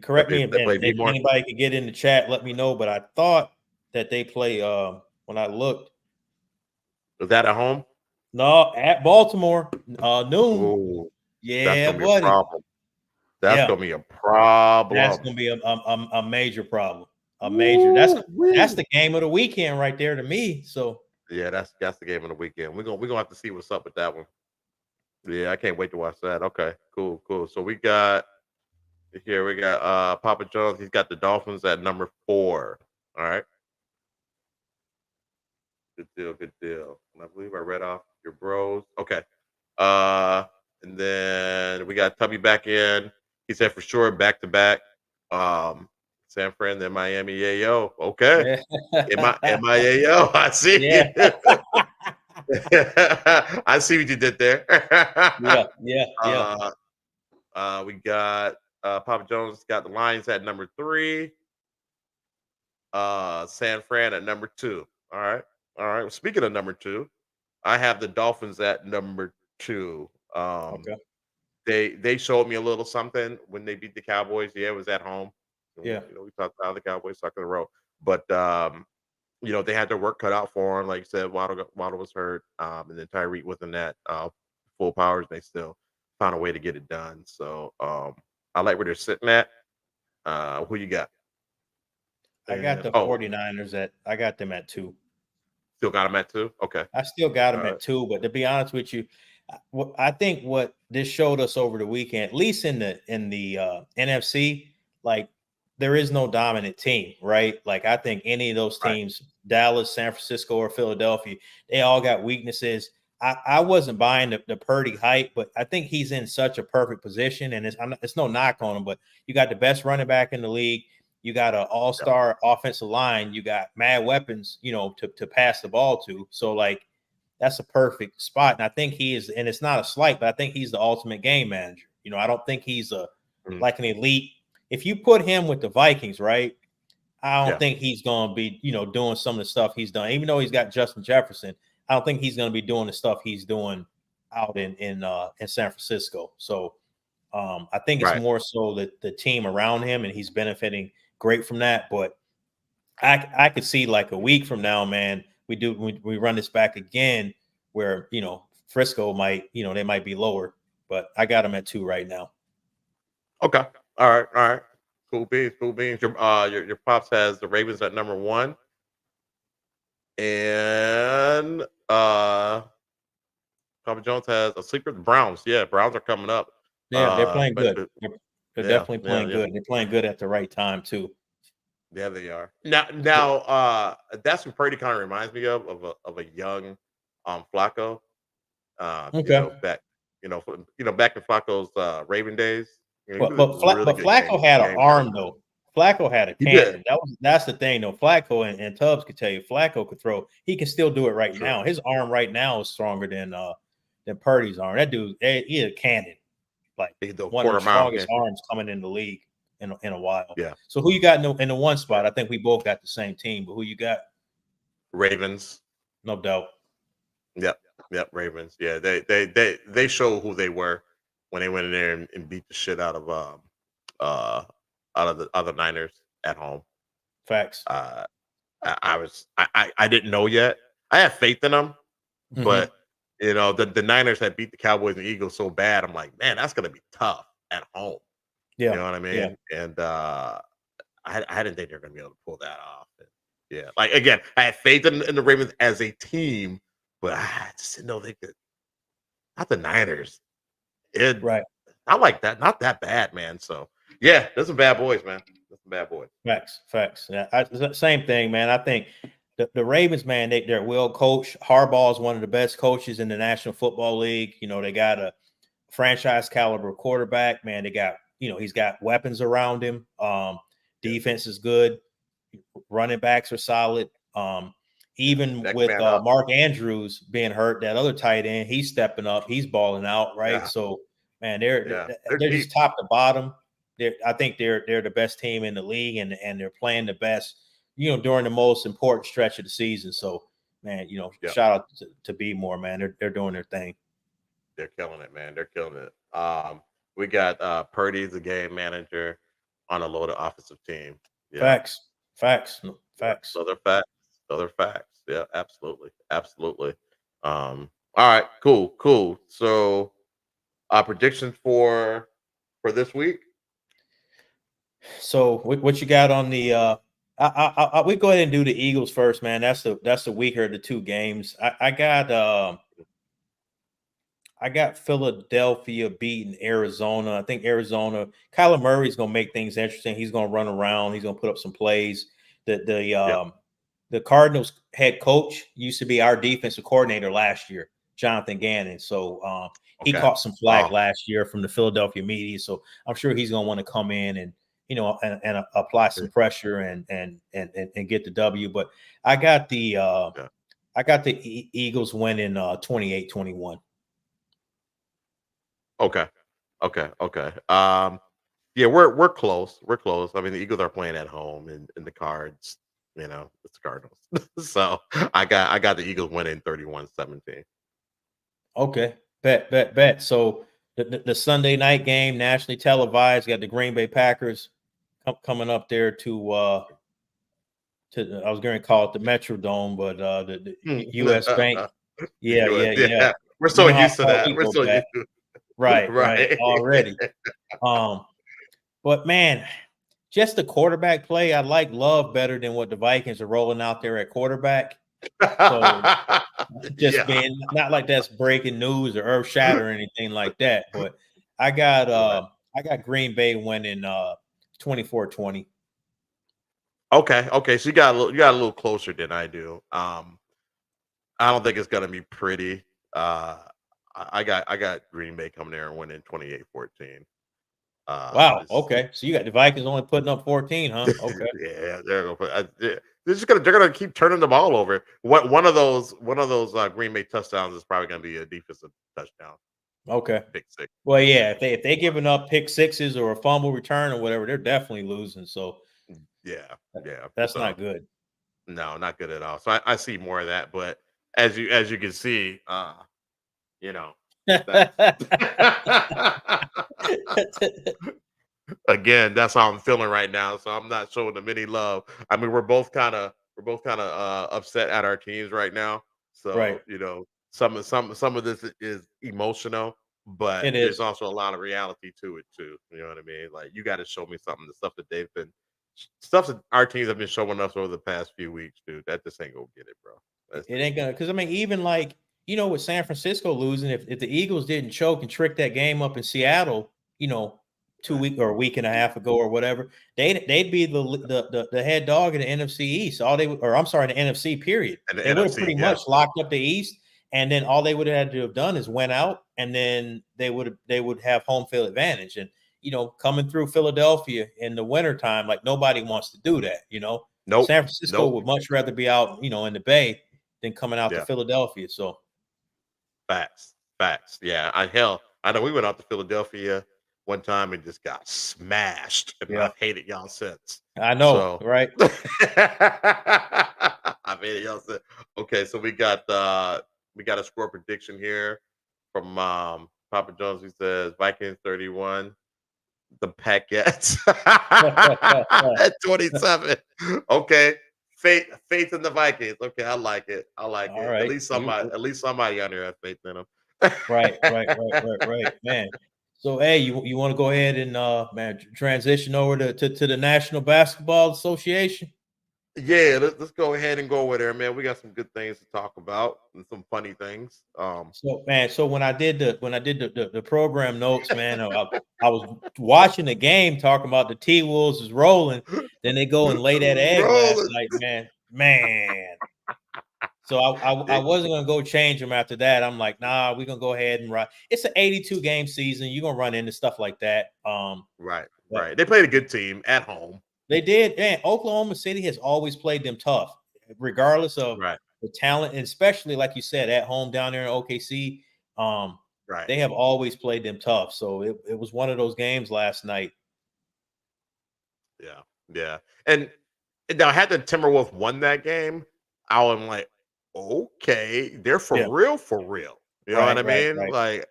Correct me if anybody can get in the chat. Let me know. But I thought that they play. When I looked, was that at home? No, at Baltimore, noon. Ooh, yeah, that's gonna be a problem. That's gonna be a problem. That's gonna be a major problem. A major. That's the game of the weekend right there to me. So yeah, that's the game of the weekend. We're gonna have to see what's up with that one. Yeah, I can't wait to watch that. Okay, cool. So we got Papa Jones. He's got the Dolphins at number 4. All right. Good deal. And I believe I read off your bros. Okay. And then we got Tubby back in. He said for sure back to back. San Fran, then Miami. Yeah, yo. Okay. MIAO. I see. Yeah. I see what you did there. Yeah. We got Papa Jones got the Lions at number 3. San Fran at number 2. All right. Well, speaking of number 2, I have the Dolphins at number 2. Okay. They showed me a little something when they beat the Cowboys. Yeah, it was at home. Yeah. We talked about the Cowboys stuck in a row, but they had their work cut out for them. Like you said, Waddle was hurt, and then Tyreek wasn't at full powers. They still found a way to get it done. So I like where they're sitting at. Who you got? I got the 49ers I got them at 2. Still got them at 2? Okay. I still got them at 2, but to be honest with you, I think what this showed us over the weekend, at least in the NFC, like there is no dominant team, right? Like I think any of those teams, Dallas, San Francisco, or Philadelphia, they all got weaknesses. I wasn't buying the Purdy hype, but I think he's in such a perfect position, and it's no knock on him, but you got the best running back in the league. You got an all-star offensive line. You got mad weapons, to pass the ball to. So like, that's a perfect spot. And I think he is, and it's not a slight, but I think he's the ultimate game manager. I don't think he's like an elite. If you put him with the Vikings, right? I don't think he's going to be, doing some of the stuff he's done. Even though he's got Justin Jefferson, I don't think he's going to be doing the stuff he's doing out in San Francisco. So I think it's more so that the team around him, and he's benefiting great from that. But I could see like a week from now, man, we run this back again where, Frisco might, they might be lower, but I got them at 2 right now. Okay. All right. Cool beans. Your pops has the Ravens at number 1. And Papa Jones has a sleeper, the Browns. Yeah, Browns are coming up. Yeah, they're playing good. They're definitely playing good. They're playing good at the right time too. Yeah, they are. Now, that's what Purdy kind of reminds me of a young Flacco. Back in Flacco's Raven days. But Flacco had an arm though. Flacco had a cannon. That's the thing though. Flacco and Tubbs could tell you, Flacco could throw. He can still do it right now. His arm right now is stronger than Purdy's arm. That dude, he a cannon. Like one of the strongest arms coming in the league in a while. Yeah. So who you got in the one spot? I think we both got the same team, but who you got? Ravens. No doubt. Yep. Yep, Ravens. Yeah, they show who they were when they went in there and beat the shit uh out of the other Niners at home. Facts. Uh I didn't know yet. I have faith in them, Hmm. but the Niners had beat the Cowboys and Eagles so bad. I'm like, man, that's gonna be tough at home. You Yeah. know what I Yeah. mean? And I didn't think they were gonna be able to pull that off. And, yeah, like again, I had faith in the Ravens as a team, but I just didn't know they could. Not the Niners. It Right. not like that. Not that bad, man. So yeah, there's some bad boys, man. There's some bad boys. Facts. Facts. Yeah. Same thing, man. I think the Ravens, man, they're well coached. Harbaugh is one of the best coaches in the National Football League. They got a franchise caliber quarterback, man. They got, he's got weapons around him. Yeah, Defense is good. Running backs are solid. Even next with man up. Mark Andrews being hurt, that other tight end, he's stepping up. He's balling out, right? Yeah, So, man, yeah. They're they're deep. just top to bottom. I think they're the best team in the league, and they're playing the best, during the most important stretch of the season. So, man, Yeah, shout out to Be More, man. They're doing their thing. they're killing it, man. They're killing it. We got Purdy, the game manager, on a loaded offensive team. Yeah, Facts, facts, no, yeah. facts. So they're facts. So they're facts. Yeah, absolutely, absolutely. All right, cool, cool. So, predictions for this week. So what you got on the? We go ahead and do the Eagles first, man. That's the weaker of the two games. I got Philadelphia beating Arizona. I think Arizona. Kyler Murray's gonna make things interesting. He's gonna run around. He's gonna put up some plays. Yeah. The Cardinals head coach used to be our defensive coordinator last year, Jonathan Gannon. So he Okay. caught some flack last year from the Philadelphia media. So I'm sure he's gonna want to come in and and apply some pressure and get the W. But I got the Eagles winning 28-21. Okay. Okay. Okay. Yeah, we're close. We're close. I mean, the Eagles are playing at home, and the Cards, it's the Cardinals. So I got the Eagles winning 31-17. Okay, bet. So the Sunday night game, nationally televised, got the Green Bay Packers coming up there to I was going to call it the Metrodome, but the U.S. Bank. Yeah. Yeah. We're You so know how used to far that. we We're go so back, used to right, right. already. Um, but man, just the quarterback play, I like Love better than what the Vikings are rolling out there at quarterback. So just Yeah. being not like that's breaking news or earth shatter or anything like that, but I Right. got Green Bay winning 24-20. Okay. Okay. So you got a little closer than I do. I don't think it's gonna be pretty. I got Green Bay coming there and winning 28-14. Wow. This Okay. So you got the Vikings only putting up 14, huh? Okay. yeah, they're gonna put. They're gonna keep turning the ball over. One of those Green Bay touchdowns is probably gonna be a defensive touchdown, Okay. pick six. Well, So yeah, if they giving up pick sixes or a fumble return or whatever, they're definitely losing. So yeah, yeah. that's So not good. no, not good at all. So I see more of that, but as you can see, you know, that's again, that's how I'm feeling right now. So I'm not showing them any love. I mean, we're both kind of upset at our teams right now. Right. So some of this is emotional, but It there's is. also a lot of reality to it too. You know what I mean? Like you got to show me something. The stuff that our teams have been showing us over the past few weeks, dude. That just ain't gonna get it, bro. It That's just ain't gonna because I mean, even like with San Francisco losing, if the Eagles didn't choke and trick that game up in Seattle, 2 week or a week and a half ago or whatever, they'd be the head dog in the NFC East. All they or I'm sorry, the NFC period. and the They would have NFC, pretty yeah. much locked up the East, and then all they would have had to have done is went out, and then they would have home field advantage. And coming through Philadelphia in the wintertime, like nobody wants to do that. Nope, San Francisco nope. would much rather be out, in the Bay than coming out to Yeah, Philadelphia. So facts, facts. Yeah, I know we went out to Philadelphia one time and just got smashed, and yeah, I've hated y'all since. I know, So right? I've hated y'all since. Okay, so we got We got a score prediction here from Papa Jones. He says Vikings 31, the Packets at 27. Okay. Faith in the Vikings. Okay, I like it. I like All it. At right. least somebody on there has faith in them. Right, man. So, hey, you want to go ahead and man transition over to the National Basketball Association? Yeah, let's go ahead and go over there, man. We got some good things to talk about and some funny things. So, man, so when I did the program notes, man, I was watching the game, talking about the T Wolves is rolling. Then they go and lay that egg last Rolling. night, man. So I wasn't gonna go change them after that. I'm like, nah, we're gonna go ahead and run. It's an 82 game season. You're gonna run into stuff like that. Right, But right. They played a good team at home. they did. Man, Oklahoma City has always played them tough, regardless of Right, the talent, and especially like you said, at home down there in OKC. Um, right. they have always played them tough. So it was one of those games last night. Yeah, yeah. And now had the Timberwolves won that game, I'm like, okay, they're Yeah, for real. You know what I mean? right. Like,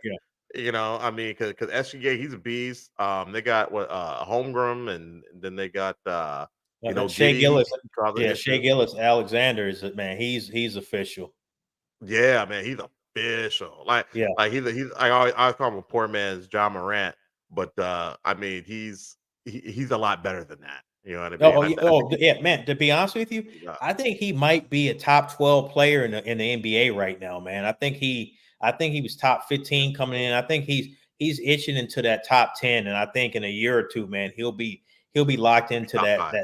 Yeah, I mean, because SGA, he's a beast. They got what Holmgren, and then they got Shea Giddy. Gillis. He causing Yeah, Shea issues. Gillis Alexander is man. He's official. Yeah, man, he's official. Yeah. He's I call him a poor man's John Morant, but I mean he's a lot better than that. You know what I mean? I think Yeah, man. To be honest with you, yeah, I think he might be a top 12 player in the NBA right now, man. I think he was top 15 coming in. I think he's itching into that top 10, and I think in a year or two, man, he'll be locked he'll be into top that. five.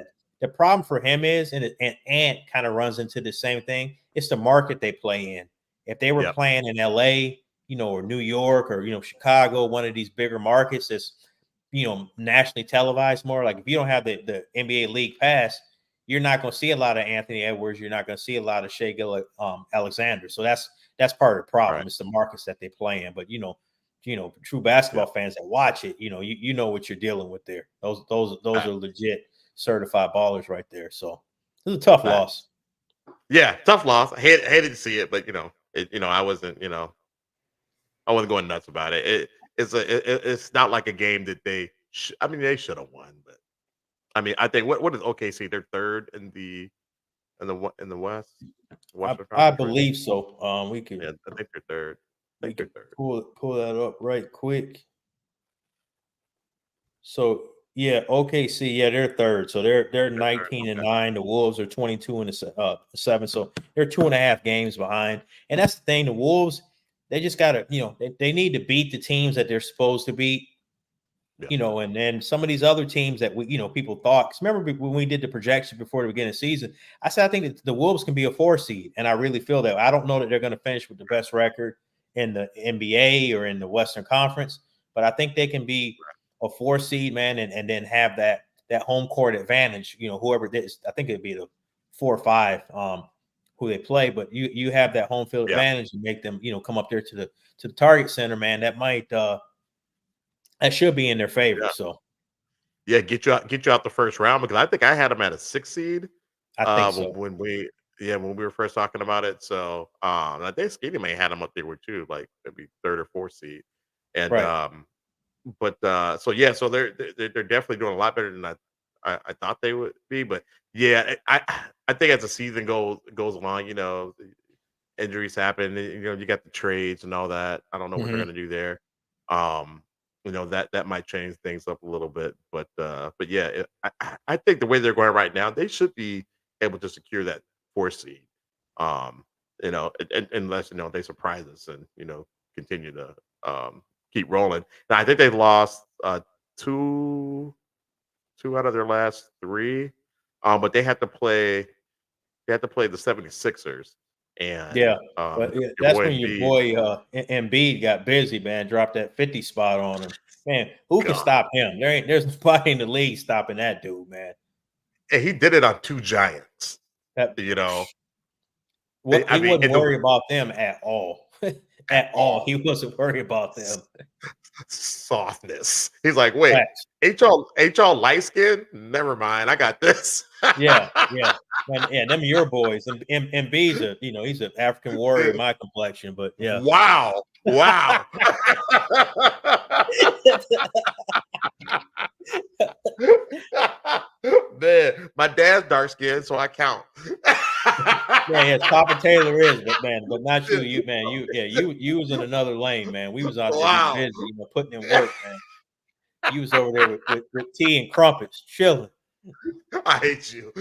The problem for him is, and Ant kind of runs into the same thing. It's the market they play in. If they were Yep. playing in LA, or New York or Chicago, one of these bigger markets that's nationally televised more. Like if you don't have the NBA League Pass, you're not going to see a lot of Anthony Edwards. You're not going to see a lot of Shea Alexander. So that's part of the Right. problem. It's the markets that they play in. But true basketball Yep. fans that watch it, you know what you're dealing with there. Those Right. are legit certified ballers right there. So it was a tough Right. loss. Yeah, tough loss. Hated to see it, but I wasn't I wasn't going nuts about it. It's not like a game that I mean they should have won, but I mean I think what is OKC? They're third in the Western I Conference, right? believe so. We could Yeah, I think they're third. I we think they're could third. pull that up right quick. So yeah, OKC, yeah, they're third. So they're They're third. 19 and Okay. 9. The Wolves are 22 and 7. So they're 2.5 games behind. And that's the thing. The Wolves, they just gotta, they need to beat the teams that they're supposed to beat. Yeah. And then some of these other teams that people thought. Because remember when we did the projection before the beginning of the season, I said I think that the Wolves can be a 4 seed, and I really feel that. I don't know that they're going to finish with the best record in the NBA or in the Western Conference, but I think they can be a 4 seed, man, and then have that home court advantage. Whoever it is, I think it'd be the 4 or 5 who they play, but you have that home field Yeah. advantage and make them come up there to the Target Center, man. That might that should be in their favor. Yeah. So Yeah, get you out the first round because I think I had them at a 6 seed. I think so. When we were first talking about it. So I think Skinny may had them up there with too, like maybe third or fourth seed. And Right. but so yeah, so they're definitely doing a lot better than I thought they would be. But yeah, I think as the season goes along, injuries happen. You got the trades and all that. I don't know what they're Mhm. gonna do there. Um, that might change things up a little bit, but yeah, I think the way they're going right now, they should be able to secure that 4 seed. Um, unless they surprise us and continue to keep rolling. Now I think they lost two two out of their last three, but they have to play the 76ers and Yeah. But yeah, your that's boy when your Embiid. boy Embiid got busy, man. Dropped that 50 spot on him. Man, who can God. stop him? There's nobody in the league stopping that dude, man. And he did it on two giants. That You know, what I he mean, wouldn't worry about them at all. at all. He wasn't worried about them. Softness. He's like, wait, Facts. ain't y'all light skinned? Never mind, I got this. Yeah, yeah. And yeah, them your boys. And B's a he's an African warrior, my complexion, but yeah. Wow. Wow. Man, my dad's dark skinned, so I count. Yeah, Papa Taylor is, but not you. You was in another lane, man. We was out there getting Wow. busy, putting in work, man. You was over there with tea and crumpets, chilling. I hate you.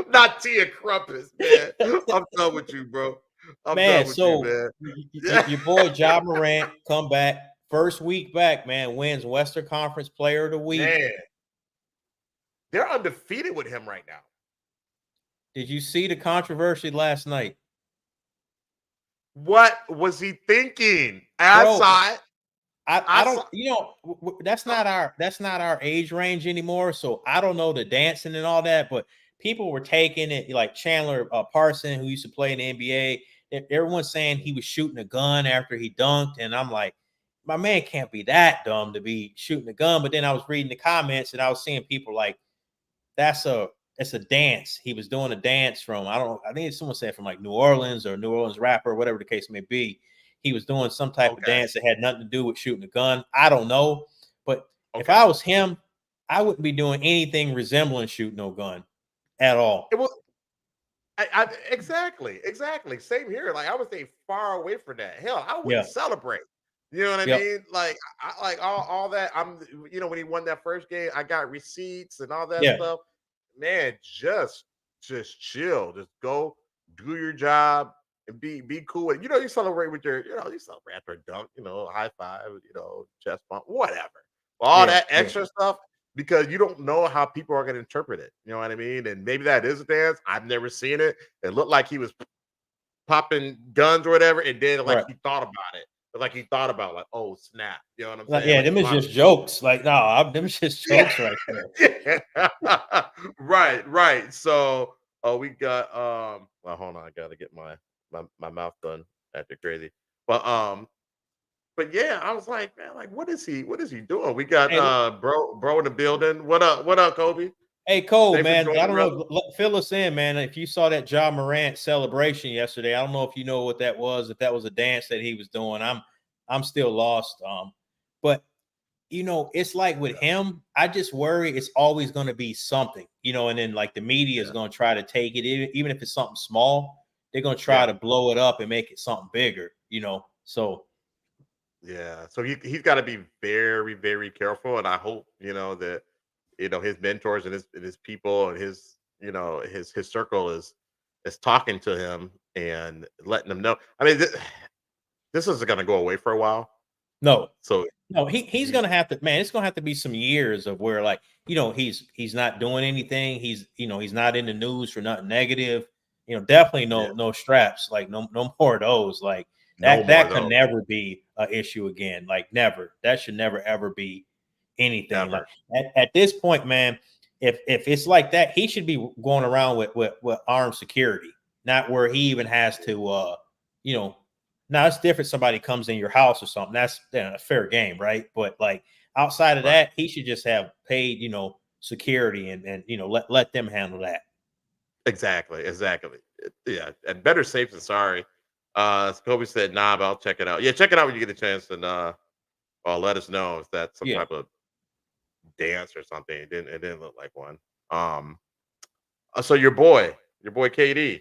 Not tea and crumpets, man. I'm done with you, bro. I'm Man, done with you, so man. your boy Ja Morant come back first week back, man, wins Western Conference Player of the Week. Man, they're undefeated with him right now. Did you see the controversy last night? What was he thinking? I Bro, saw it. I don't, that's not our age range anymore. So I don't know the dancing and all that, but people were taking it like Chandler Parson, who used to play in the NBA. Everyone's saying he was shooting a gun after he dunked, and I'm like, my man can't be that dumb to be shooting a gun. But then I was reading the comments, and I was seeing people like, it's a dance. He was doing a dance from I think someone said from like New Orleans or New Orleans rapper, whatever the case may be. He was doing some type of dance that had nothing to do with shooting a gun. I don't know. But if I was him, I wouldn't be doing anything resembling shooting no gun at all. It was exactly. Same here. Like I would stay far away from that. Hell, I wouldn't celebrate. You know what I mean? Like I like all that. When he won that first game, I got receipts and all that stuff. Man, just chill. Just go do your job and be cool. You celebrate with your, you celebrate after a dunk, high five, chest bump, whatever. All that extra stuff, because you don't know how people are going to interpret it. You know what I mean? And maybe that is a dance. I've never seen it. It looked like he was popping guns or whatever, and then he thought about it. Like he thought about like, oh snap. You know what I'm saying? Yeah, them is just jokes. Like, no, them is just jokes right there. Right. So we got well, hold on, I gotta get my mouth done acting crazy. But yeah, I was like, man, like what is he doing? We got bro in the building. What up, Kobe? Hey, Cole, man, I don't know. Fill us in, man. If you saw that Ja Morant celebration yesterday, I don't know if you know what that was. If that was a dance that he was doing, I'm still lost. But it's like with him, I just worry it's always going to be something, and then like the media is going to try to take it, even if it's something small, they're going to try to blow it up and make it something bigger, So yeah, so he's got to be very, very careful, and I hope that his mentors and his people and his his circle is talking to him and letting him know. I mean, this isn't going to go away for a while. No, so he's going to have to, man. It's going to have to be some years of where he's not doing anything. He's not in the news for nothing negative. Definitely no straps. Like no more of those. Like that can never be an issue again. Like never. That should never ever be anything. Never. Like at this point, man, if it's like that, he should be going around with armed security, not where he even has to now it's different. Somebody comes in your house or something. That's a fair game, right? But like outside of that, he should just have paid, security and let them handle that. Exactly. Yeah, and better safe than sorry. Kobe said, "Nah, but I'll check it out." Yeah, check it out when you get a chance, and let us know if that's some type of dance or something. It didn't look like one. So your boy KD,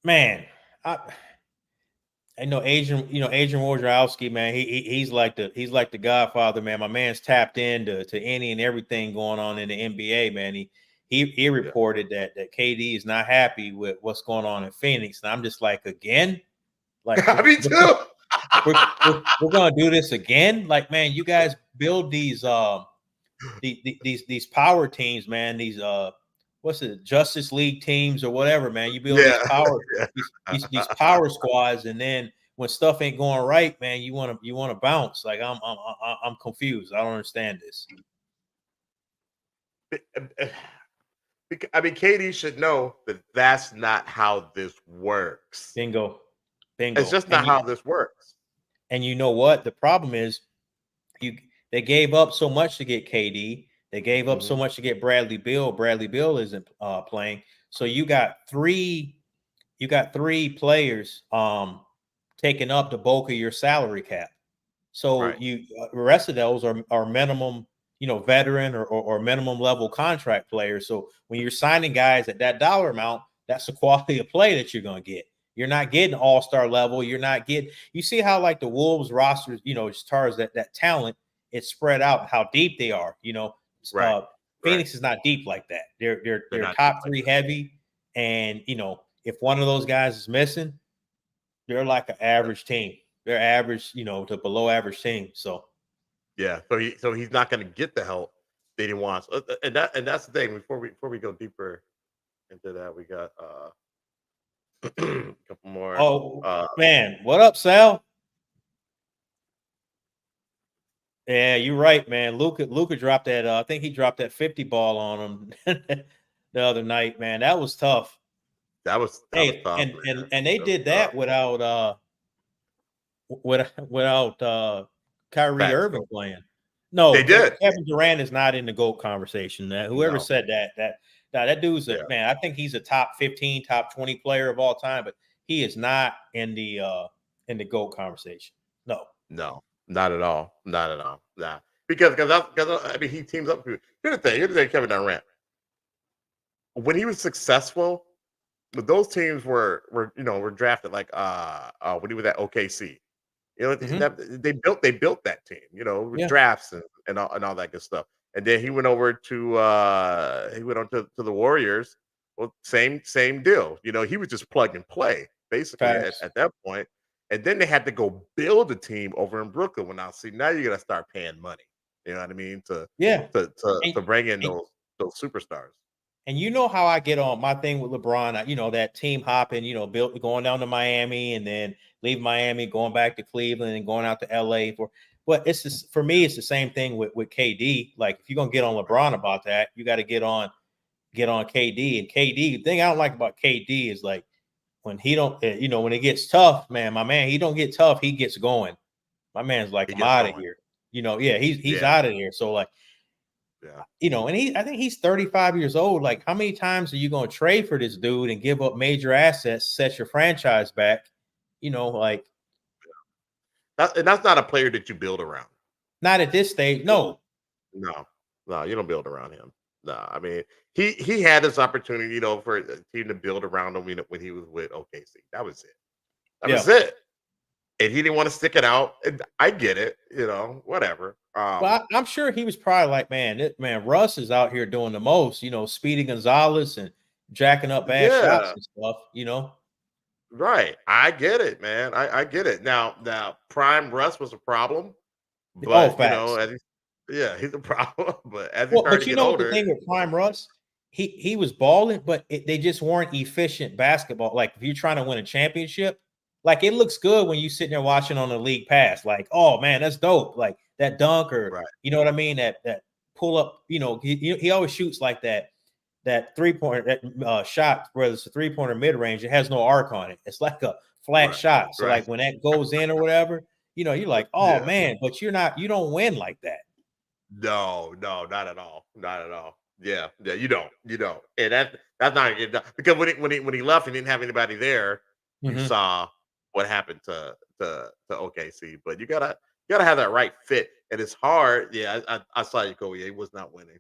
man, I know Adrian Wojnarowski, man. He's like the Godfather, man. My man's tapped into any and everything going on in the NBA, man. He reported that KD is not happy with what's going on in Phoenix, and I'm just like, again, like me too. we're gonna do this again. Like, man, you guys build these power teams, man. These what's it, Justice League teams or whatever, man. You build these power squads, and then when stuff ain't going right, man, you want to bounce. Like I'm confused. I don't understand this. I mean, KD should know that that's not how this works. Bingo. Bingo. It's just not how this works. And you know what? The problem is they gave up so much to get KD. They gave up so much to get Bradley Beal. Bradley Beal isn't playing. So you got three players taking up the bulk of your salary cap. So the rest of those are minimum, veteran or minimum level contract players. So when you're signing guys at that dollar amount, that's the quality of play that you're going to get. You're not getting all-star level. You're not getting. You see how like the Wolves rosters, as far as that talent, it's spread out how deep they are. Phoenix is not deep like that. They're top three heavy, and if one of those guys is missing, they're like an average team. They're average, to below average team. So yeah, so he's not going to get the help that he wants, and that's the thing. Before we go deeper into that, we got a couple more. Oh man, what up, Sal? Yeah, you're right, man. Luka dropped that. I think he dropped that 50 ball on him the other night, man. That was tough. That was tough, and they did that without Kyrie Irving playing. No, they did. Kevin Durant is not in the GOAT conversation. Whoever said that dude's man. I think he's a top 15, top 20 player of all time, but he is not in the GOAT conversation. No, not at all. Not at all. Nah, because I mean he teams up. Here's the thing, Kevin Durant. When he was successful, those teams were drafted like when he was at OKC. They built that team, with drafts and all that good stuff. And then he went over to the Warriors. Well, same deal. He was just plug and play basically at that point. And then they had to go build a team over in Brooklyn. Well, now you're gonna start paying money. You know what I mean? To bring in those superstars. And you know how I get on my thing with LeBron, that team hopping, going down to Miami and then leave Miami, going back to Cleveland and going out to LA but it's just, for me, it's the same thing with KD. Like if you're gonna get on LeBron about that, you got to get on KD. And KD, the thing I don't like about KD is like when he don't, when it gets tough, man, my man, he don't get tough, he gets going. My man's like, I'm out of here. He's out of here. So like, and I think he's 35 years old. Like, how many times are you going to trade for this dude and give up major assets, set your franchise back? And that's not a player that you build around. Not at this stage. No, you don't build around him. No, I mean, he had this opportunity, for a team to build around him when he was with OKC. That was it. That was it. And he didn't want to stick it out. And I get it, whatever. Well, I'm sure he was probably like, man, Russ is out here doing the most, Speedy Gonzalez and jacking up bad shots and stuff, Right. I get it, man. I get it. Now, prime Russ was a problem. But, he's a problem. But as he started to get older. The thing with prime Russ, he was balling, but they just weren't efficient basketball. Like, if you're trying to win a championship, like, it looks good when you sitting there watching on the league pass. Like, oh, man, that's dope. Like, that dunk or, you know what I mean? That pull up, he always shoots like that 3-pointer shot, whether it's a 3-pointer mid-range, it has no arc on it. It's like a flat shot. So, like, when that goes in or whatever, you're like, oh, man, but you don't win like that. No, not at all. Not at all. Yeah, you don't. And that's not because when he left and didn't have anybody there, you saw what happened to OKC. But you gotta have that right fit, and it's hard. Yeah, I saw you go. Yeah, he was not winning.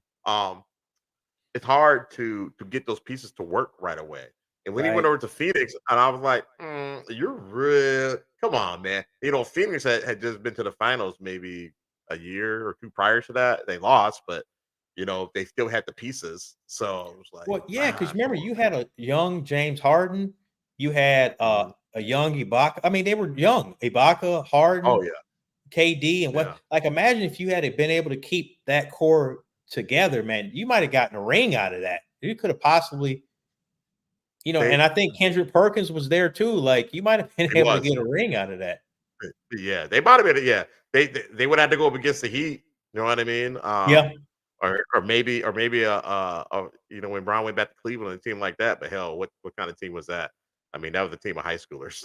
It's hard to get those pieces to work right away. And when he went over to Phoenix, and I was like, "You're real? Come on, man!" Phoenix had just been to the finals maybe a year or two prior to that. They lost, but they still had the pieces. So it was like, well, yeah, because remember you had a young James Harden, you had a young Ibaka. I mean, they were young. Ibaka, Harden, KD, and what? Like, imagine if you had been able to keep that core together, man. You might have gotten a ring out of that. You could have possibly, and I think Kendrick Perkins was there too. Like, you might have been able to get a ring out of that. Yeah, they might have been. Yeah, they would have to go up against the Heat. You know what I mean? Or maybe when Brown went back to Cleveland, a team like that. But hell, what kind of team was that? I mean, that was a team of high schoolers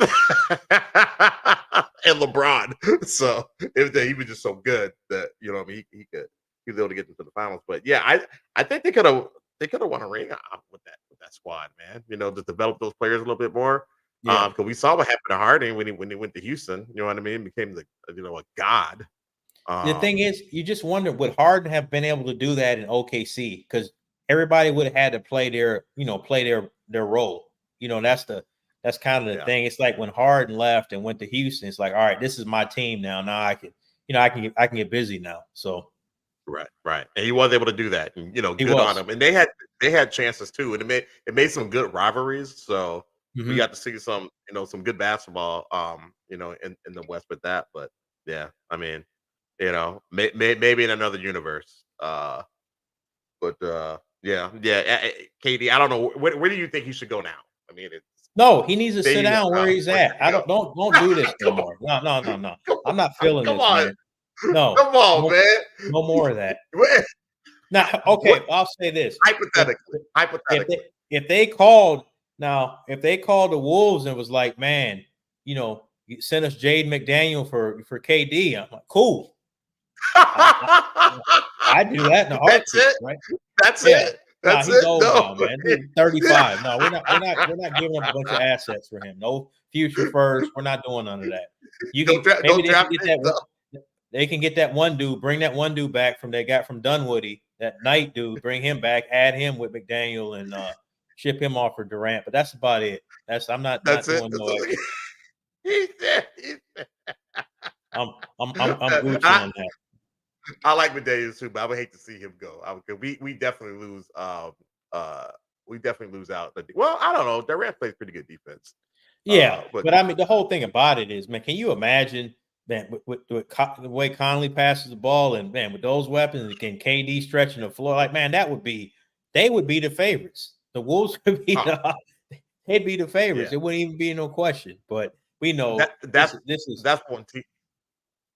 and LeBron. So he was just so good that I mean, he was able to get into the finals. But yeah, I think they could have won a ring with that squad, man. To develop those players a little bit more. Yeah. Because we saw what happened to Harden when he went to Houston. You know what I mean? Became a god. The thing is, you just wonder, would Harden have been able to do that in OKC? Because everybody would have had to play their role. That's kind of the thing. It's like when Harden left and went to Houston, it's like, all right, this is my team now. Now I can get busy now. So right, and he was able to do that. And good was. on him. And they had chances too, and it made some good rivalries. So we got to see some good basketball. In the West with that. But yeah, I mean. Maybe in another universe. But yeah. KD, I don't know. Where do you think he should go now? I mean, no, he needs to sit down where he's at. I don't do this no more. No. I'm not feeling this, man. No, come on, man. No more of that. Now, okay, I'll say this. Hypothetically. If they called the Wolves and was like, man, send us Jade McDaniel for KD, I'm like, cool. I do that in a heartbeat. That's it. Right? That's it. That's it. Old now, man. He's 35. No, we're not giving up a bunch of assets for him. No future first. We're not doing none of that. They can get that one dude. Bring that one dude back they got from Dunwoody. That Knight dude. Bring him back. Add him with McDaniel and ship him off for Durant. But that's about it. I'm not doing no extra. He said. I'm Gucci on that. I like McDaniels too, but I would hate to see him go. We definitely lose. We definitely lose out. Well, I don't know. Durant plays pretty good defense. Yeah, but I mean, the whole thing about it is, man, can you imagine, man, with the way Conley passes the ball, and man, with those weapons, and KD stretching the floor, like, man, they would be the favorites. The Wolves would be they'd be the favorites. Yeah. It wouldn't even be no question. But we know that's one team.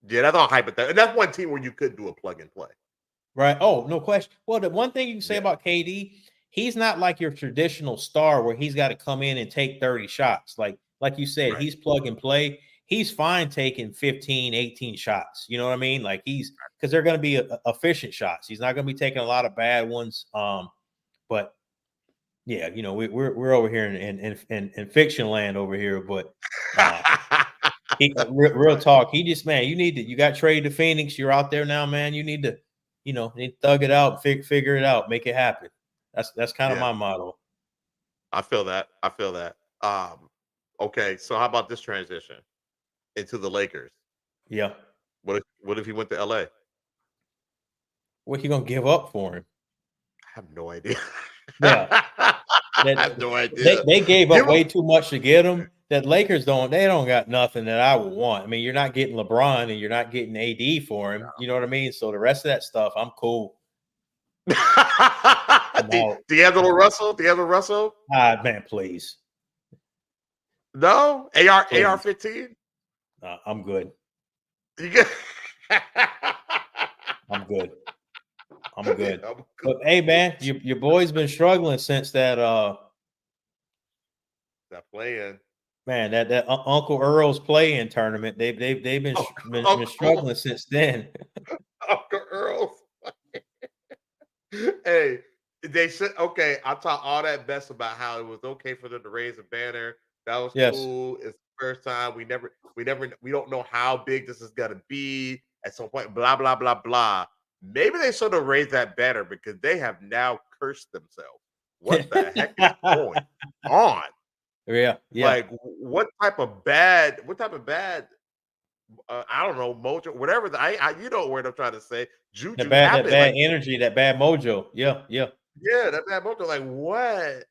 Yeah, that's all hypothetical. And that's one team where you could do a plug and play. Right. Oh, no question. Well, the one thing you can say about KD, he's not like your traditional star where he's got to come in and take 30 shots. Like you said, he's plug and play. He's fine taking 15, 18 shots. You know what I mean? Like because they're going to be efficient shots. He's not going to be taking a lot of bad ones. But yeah, we're over here in fiction land over here, but real talk. He just, man, you got traded to Phoenix. You're out there now, man. You need to, thug it out, figure it out, make it happen. That's kind of my motto. I feel that. Okay, so how about this transition into the Lakers? Yeah. What if he went to LA? What you gonna give up for him? I have no idea. Yeah. I have no idea. They gave up way too much to get him. That Lakers don't got nothing that I would want. I mean, you're not getting LeBron and you're not getting AD for him. No. You know what I mean? So the rest of that stuff, I'm cool. D'Angelo Russell? Man, please. No? AR-15? I'm good. You good? I'm good. But hey, man, your boy's been struggling since that play-in. Man, that Uncle Earl's play-in tournament. They've been struggling since then. Uncle Earl's. Hey, they said I talked all that mess about how it was okay for them to raise a banner. That was cool. It's the first time. We don't know how big this is gonna be at some point. Blah blah blah blah. Maybe they should have raised that banner because they have now cursed themselves. What the heck is going on? Yeah. Like what type of bad I don't know, mojo, whatever you know what I'm trying to say. Juju, that bad energy, that bad mojo. Yeah. Yeah, that bad mojo. Like what?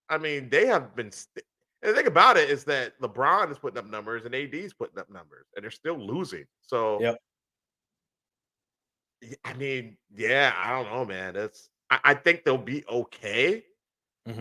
I mean, they have been and the thing about it is that LeBron is putting up numbers and AD is putting up numbers and they're still losing. So I mean, yeah, I don't know, man. I think they'll be okay.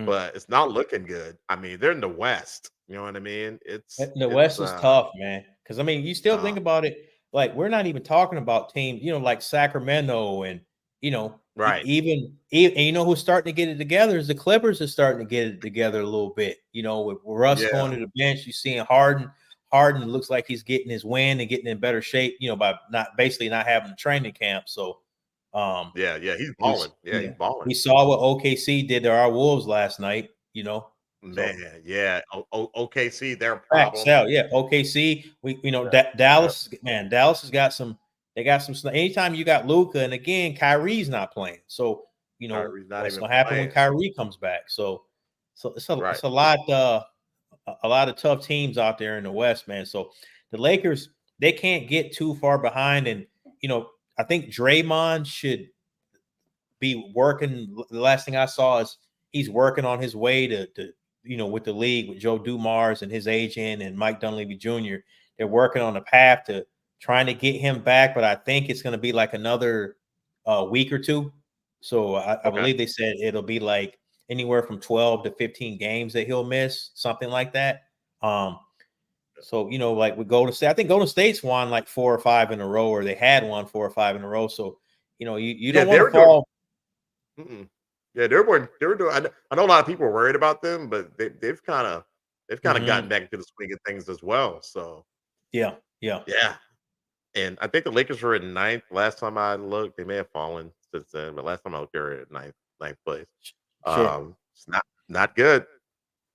But it's not looking good. I mean, they're in the West. You know what I mean? The West is tough, man. Because I mean, you still think about it. Like we're not even talking about teams, like Sacramento and you know, Right. and you know who's starting to get it together is the Clippers are starting to get it together a little bit. You know, with Russ going Yeah. to the bench, you seeing Harden. Harden looks like he's getting his win and getting in better shape, you know, by not having a training camp. So Yeah. He's balling. Yeah, yeah, he's balling. we saw what OKC did to our Wolves last night, you know. So Man, yeah. OKC, their facts problem. out, yeah. OKC, Yeah. Dallas, man, Dallas has got some. They got some. Anytime you got Luka, and again, Kyrie's not playing, so you know Kyrie's not what's even going to happen when playing. Kyrie comes back. So it's Right. a lot. A lot of tough teams out there in the West, man. So the Lakers, they can't get too far behind, and you know, I think Draymond should be working. The last thing I saw is he's working on his way to you know, with the league with Joe Dumars and his agent and Mike Dunleavy Jr. They're working on a path to trying to get him back, but I think it's going to be like another week or two. So I Okay. believe they said it'll be like anywhere from 12 to 15 games that he'll miss, something like that. Um, so you know, like with Golden State, I think Golden State's won like 4 or 5 in a row, or they had won 4 or 5 in a row. So you know, you Yeah, don't they want to were doing. fall. Mm-mm. Yeah, they were doing. I know a lot of people were worried about them, but they've kind of gotten Mhm. back into the swing of things as well. So Yeah, yeah. yeah, and I think the Lakers were in ninth last time I looked. They may have fallen since then, but last time I looked, they were at ninth place. Sure. It's not good,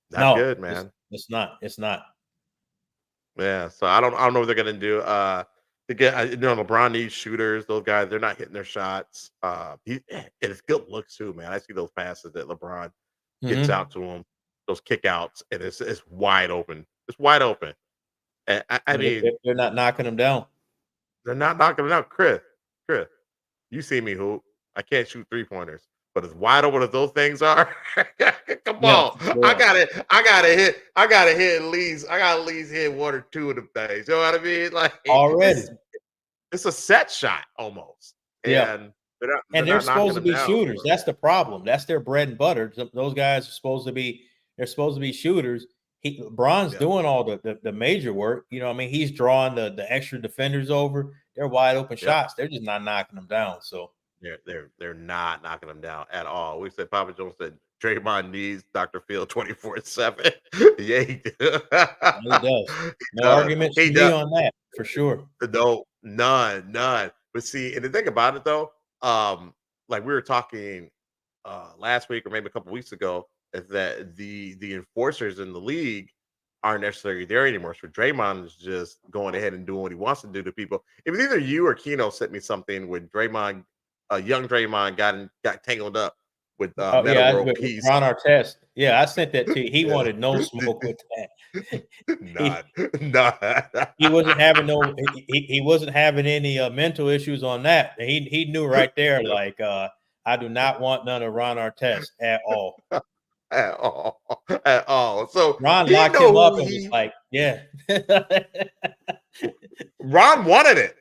not No, good, man. it's not. It's not. Yeah, so I don't know what they're gonna do. To get, LeBron needs shooters. Those guys, they're not hitting their shots. And it's good looks too, man. I see those passes that LeBron gets Mhm. out to him, those kickouts, and it's wide open. It's wide open. And I And mean, they're not knocking them down. they're not knocking it out. Chris, you see me hoop. I can't shoot 3 pointers, but as wide open as those things are, come Yeah, on. for sure. I gotta hit at least. I gotta at least hit one or two of them things. You know what I mean? Like Already. it's a set shot almost, Yeah. and they're And they're not knocking supposed to them be down. shooters. So That's the problem. That's their bread and butter. Those guys are supposed to be they're supposed to be shooters. Bron's yeah, doing all the major work. You know, what I mean, he's drawing the extra defenders over. They're wide open yeah. shots. They're just not knocking them down. So They're not knocking them down at all. We said Papa Jones said Draymond needs Dr. Phil 24/7. Yeah, he do. he does. He No does. arguments He from me does. on that for sure. No, none. But see, and the thing about it though, like we were talking last week or maybe a couple weeks ago, is that the enforcers in the league aren't necessarily there anymore. So Draymond is just going ahead and doing what he wants to do to people. It was either you or Keno sent me something when young Draymond got tangled up with Oh Meta yeah, World with Peace. Ron Artest. Yeah, I sent that to you. He Yeah. wanted no smoke with that. None. he None. he wasn't having no he wasn't having any mental issues on that. He knew right there, like I do not want none of Ron Artest at all. At all. At all. So Ron he locked know him up who and was he like, yeah. Ron wanted it.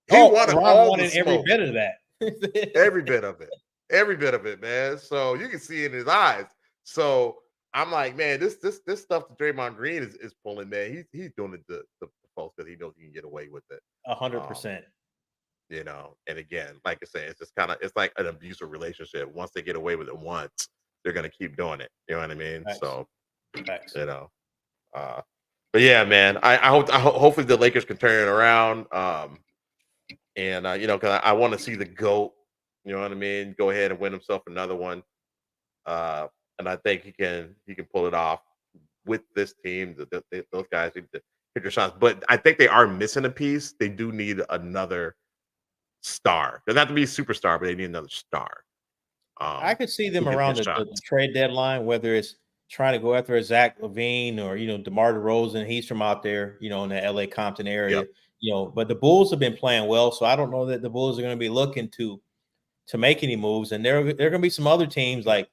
He Oh, wanted Ron all the wanted every smoke. bit of that. Every bit of it. Every bit of it, man. So you can see it in his eyes. So I'm like, man, this stuff that Draymond Green is pulling, man. He's doing it to the folks because he knows he can get away with it. A hundred Um, percent. and again, like I said, it's just kind of it's like an abusive relationship. Once they get away with it once, they're gonna keep doing it. You know what I mean? Facts. So Facts. you know, uh, but yeah, man, hopefully the Lakers can turn it around. And because I want to see the GOAT, you know what I mean, go ahead and win himself another one. Uh, and I think he can pull it off with this team. Those guys need to hit their shots, but I think they are missing a piece. They do need another star. Doesn't have to be a superstar, but they need another star. I could see them Who can around hit the shots. trade deadline, whether it's trying to go after a Zach Levine or DeMar DeRozan. He's from out there, in the LA Compton area. Yep. But the Bulls have been playing well, so I don't know that the Bulls are going to be looking to make any moves. And there are going to be some other teams like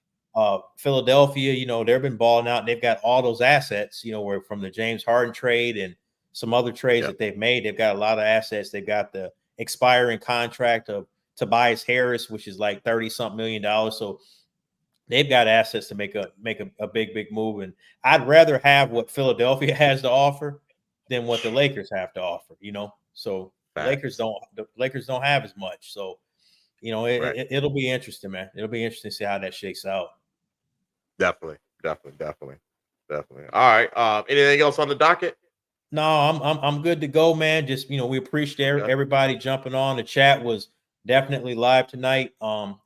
Philadelphia. They've been balling out and they've got all those assets. Where from the James Harden trade and some other trades Yep. that they've made, they've got a lot of assets. They've got the expiring contract of Tobias Harris, which is like $30-something million. So they've got assets to make a big move. And I'd rather have what Philadelphia has to offer than what the Lakers have to offer. So the Lakers Facts. don't have as much. So you know, it'll be interesting, man. It'll be interesting to see how that shakes out. Definitely. All right. Anything else on the docket? No, I'm good to go, man. Just, you know, we appreciate everybody jumping on. The chat was definitely live tonight.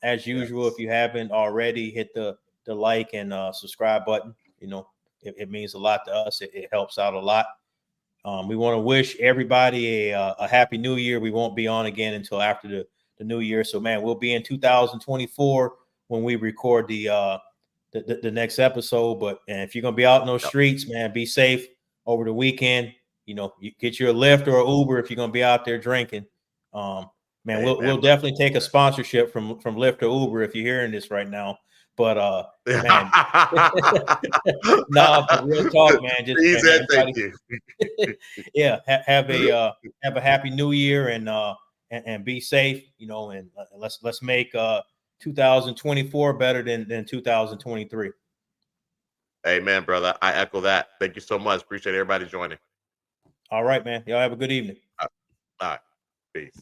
As usual, if you haven't already, hit the like and subscribe button. You know, it means a lot to us. It helps out a lot. We want to wish everybody a happy new year. We won't be on again until after the new year. So, man, we'll be in 2024 when we record the next episode. But if you're gonna be out in those streets, man, be safe over the weekend. You know, you get your Lyft or Uber if you're gonna be out there drinking. Man, we'll definitely take a sponsorship from Lyft or Uber if you're hearing this right now. But man, no, but real talk, man. Just man, thank you. Yeah, have a happy new year and be safe. You know, and let's make 2024 better than 2023. Amen, brother. I echo that. Thank you so much. Appreciate everybody joining. All right, man. Y'all have a good evening. All right. Peace.